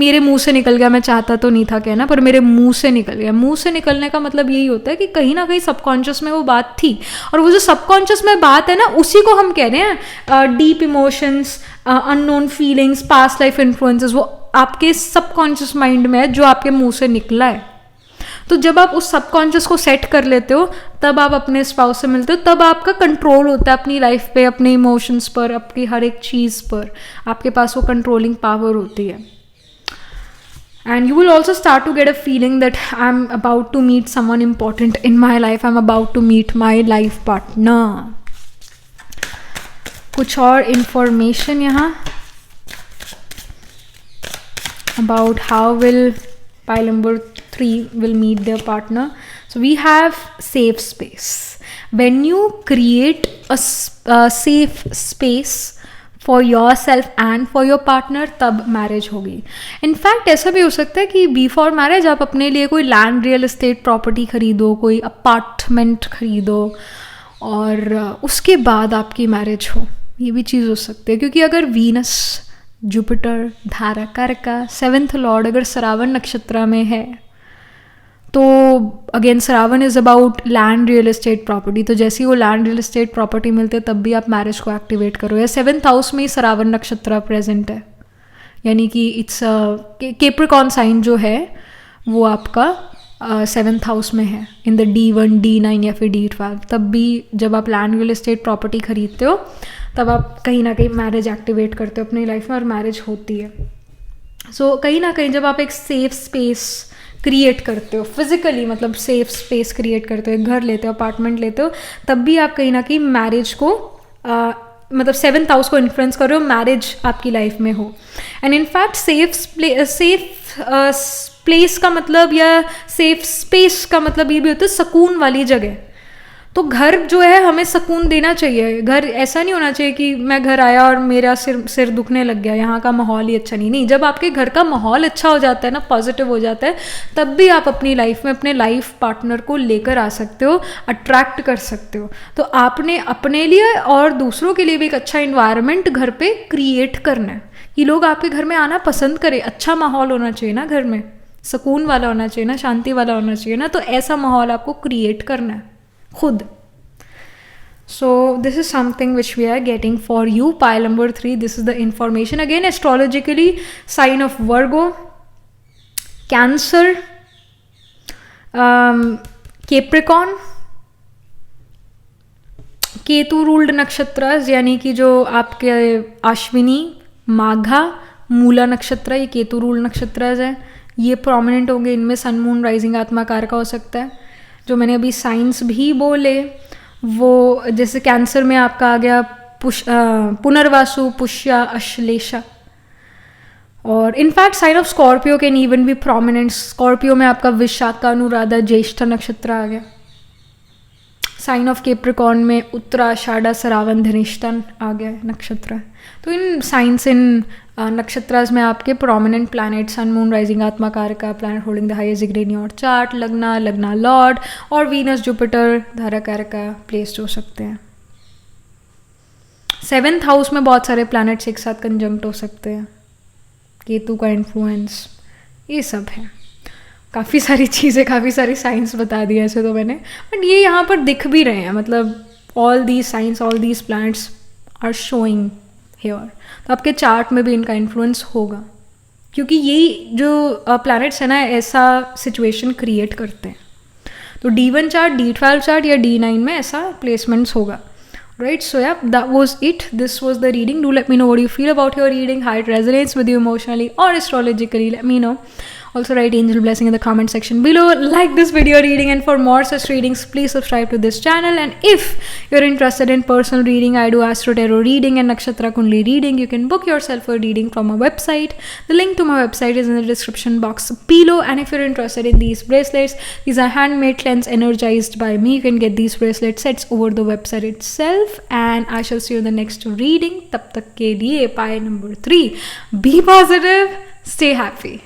मेरे मुंह से निकल गया, मैं चाहता तो नहीं था कहना पर मेरे मुंह से निकल गया. मुंह से निकलने का मतलब यही होता है कि कहीं ना कहीं सबकॉन्शियस में वो बात थी, और वो जो सबकॉन्शियस में बात है ना, उसी को हम कह रहे हैं deep emotions, unknown feelings, past life influences. वो आपके सबकॉन्शियस माइंड में है जो आपके मुंह से निकला है. तो जब आप उस सबकॉन्शियस को सेट कर लेते हो, तब आप अपने स्पाउस से मिलते हो, तब आपका कंट्रोल होता है अपनी लाइफ पे, अपने इमोशंस पर, आपकी हर एक चीज़ पर आपके पास वो कंट्रोलिंग पावर होती है. And you will also start to get a feeling that I'm about to meet someone important in my life. I'm about to meet my life partner. कुछ और information यहाँ about how will pile number 3 will meet their partner. So we have safe space. When you create a safe space for your self and for your partner, तब मैरिज होगी. इनफैक्ट ऐसा भी हो सकता है कि बिफोर मैरिज आप अपने लिए कोई लैंड, रियल एस्टेट प्रॉपर्टी खरीदो, कोई अपार्टमेंट खरीदो, और उसके बाद आपकी मैरिज हो. ये भी चीज़ हो सकती है, क्योंकि अगर वीनस, जुपिटर, धाराकार का 7th लॉर्ड अगर श्रावण नक्षत्र में है, तो again Shravan is about land, real estate property. तो जैसे ही वो लैंड, रियल एस्टेट प्रॉपर्टी मिलते हैं, तब भी आप मैरिज को एक्टिवेट करो. या 7th हाउस में ही श्रावण नक्षत्र प्रेजेंट है, यानी कि इट्स कैप्रिकॉर्न साइन जो है वो आपका 7th हाउस में है, इन द D1, D9 या फिर D12. तब भी जब आप लैंड, रियल एस्टेट प्रॉपर्टी खरीदते हो, तब आप कहीं ना कहीं मैरिज एक्टिवेट करते हो अपनी लाइफ में, और मैरिज होती है. सो कहीं ना कहीं जब आप एक सेफ स्पेस क्रिएट करते हो फिजिकली, मतलब सेफ स्पेस क्रिएट करते हो, एक घर लेते हो, अपार्टमेंट लेते हो, तब भी आप कहीं ना कहीं मैरिज को मतलब 7th हाउस को इन्फ्लुएंस कर रहे हो, मैरिज आपकी लाइफ में हो. एंड इनफैक्ट सेफ प्लेस का मतलब या सेफ स्पेस का मतलब ये भी होता है सुकून वाली जगह. तो घर जो है हमें सुकून देना चाहिए। घर ऐसा नहीं होना चाहिए कि मैं घर आया और मेरा सिर दुखने लग गया, यहाँ का माहौल ही अच्छा नहीं। जब आपके घर का माहौल अच्छा हो जाता है ना, पॉजिटिव हो जाता है, तब भी आप अपनी लाइफ में अपने लाइफ पार्टनर को लेकर आ सकते हो, अट्रैक्ट कर सकते हो। तो आपने अपने लिए और दूसरों के लिए भी एक अच्छा इन्वायरमेंट घर पे क्रिएट करना है कि लोग आपके घर में आना पसंद करें। अच्छा माहौल होना चाहिए ना, घर में सुकून वाला होना चाहिए ना, शांति वाला होना चाहिए ना। तो ऐसा माहौल आपको क्रिएट करना है खुद। So this is something which we are getting for you. Pile number 3, this is the information. Again, astrologically, sign of Virgo, Cancer, Capricorn, Ketu ruled नक्षत्र, यानी कि जो आपके अश्विनी, माघा, मूला नक्षत्र, ये केतु रूल्ड नक्षत्र है, ये प्रोमिनेंट होंगे। इनमें सन मून राइजिंग आत्माकार का हो सकता है। जो मैंने अभी साइंस भी बोले वो, जैसे कैंसर में आपका आ गया पुनर्वासु, पुष्या, अश्लेषा। और in fact sign of Scorpio can even be prominent. Scorpio में आपका विशाखा, अनुराधा, ज्येष्ठा नक्षत्र आ गया। साइन ऑफ केप्रिकॉर्न में उत्तराषाढ़ा, श्रावण, धनिष्ठा आ गया नक्षत्र। तो इन साइंस, इन नक्षत्रास में आपके prominent planet, sun moon rising आत्माकार का planet holding the highest degree in your chart, लग्ना लॉर्ड, और वीनस, जुपिटर, धाराकार का प्लेस्ड हो सकते हैं। 7th हाउस में बहुत सारे प्लैनेट्स एक साथ कंजंक्ट हो सकते हैं, केतु का इन्फ्लुएंस, ये सब है। काफ़ी सारी चीज़ें, काफ़ी सारी साइंस बता दी ऐसे तो मैंने, बट ये यहाँ पर दिख भी रहे हैं। मतलब all these science, all these planets are showing here. तो आपके चार्ट में भी इनका इन्फ्लुएंस होगा, क्योंकि यही जो प्लैनेट्स है ना, ऐसा सिचुएशन क्रिएट करते हैं। तो D1 चार्ट, D12 चार्ट या D9 में ऐसा प्लेसमेंट्स होगा, right? So yeah, that was it. This was the reading. Do let me know what you feel about your reading, how it resonates with you emotionally or astrologically. Let me know. Also write angel blessing in the comment section below. Like this video reading, and for more such readings, please subscribe to this channel. And if you're interested in personal reading, I do Astro Tarot reading and Nakshatra Kundli reading. You can book yourself a reading from my website. The link to my website is in the description box below. And if you're interested in these bracelets, these are handmade, cleansed, energized by me. You can get these bracelet sets over the website itself. And I shall see you in the next reading. Tab tak ke liye, pie number 3. Be positive, stay happy.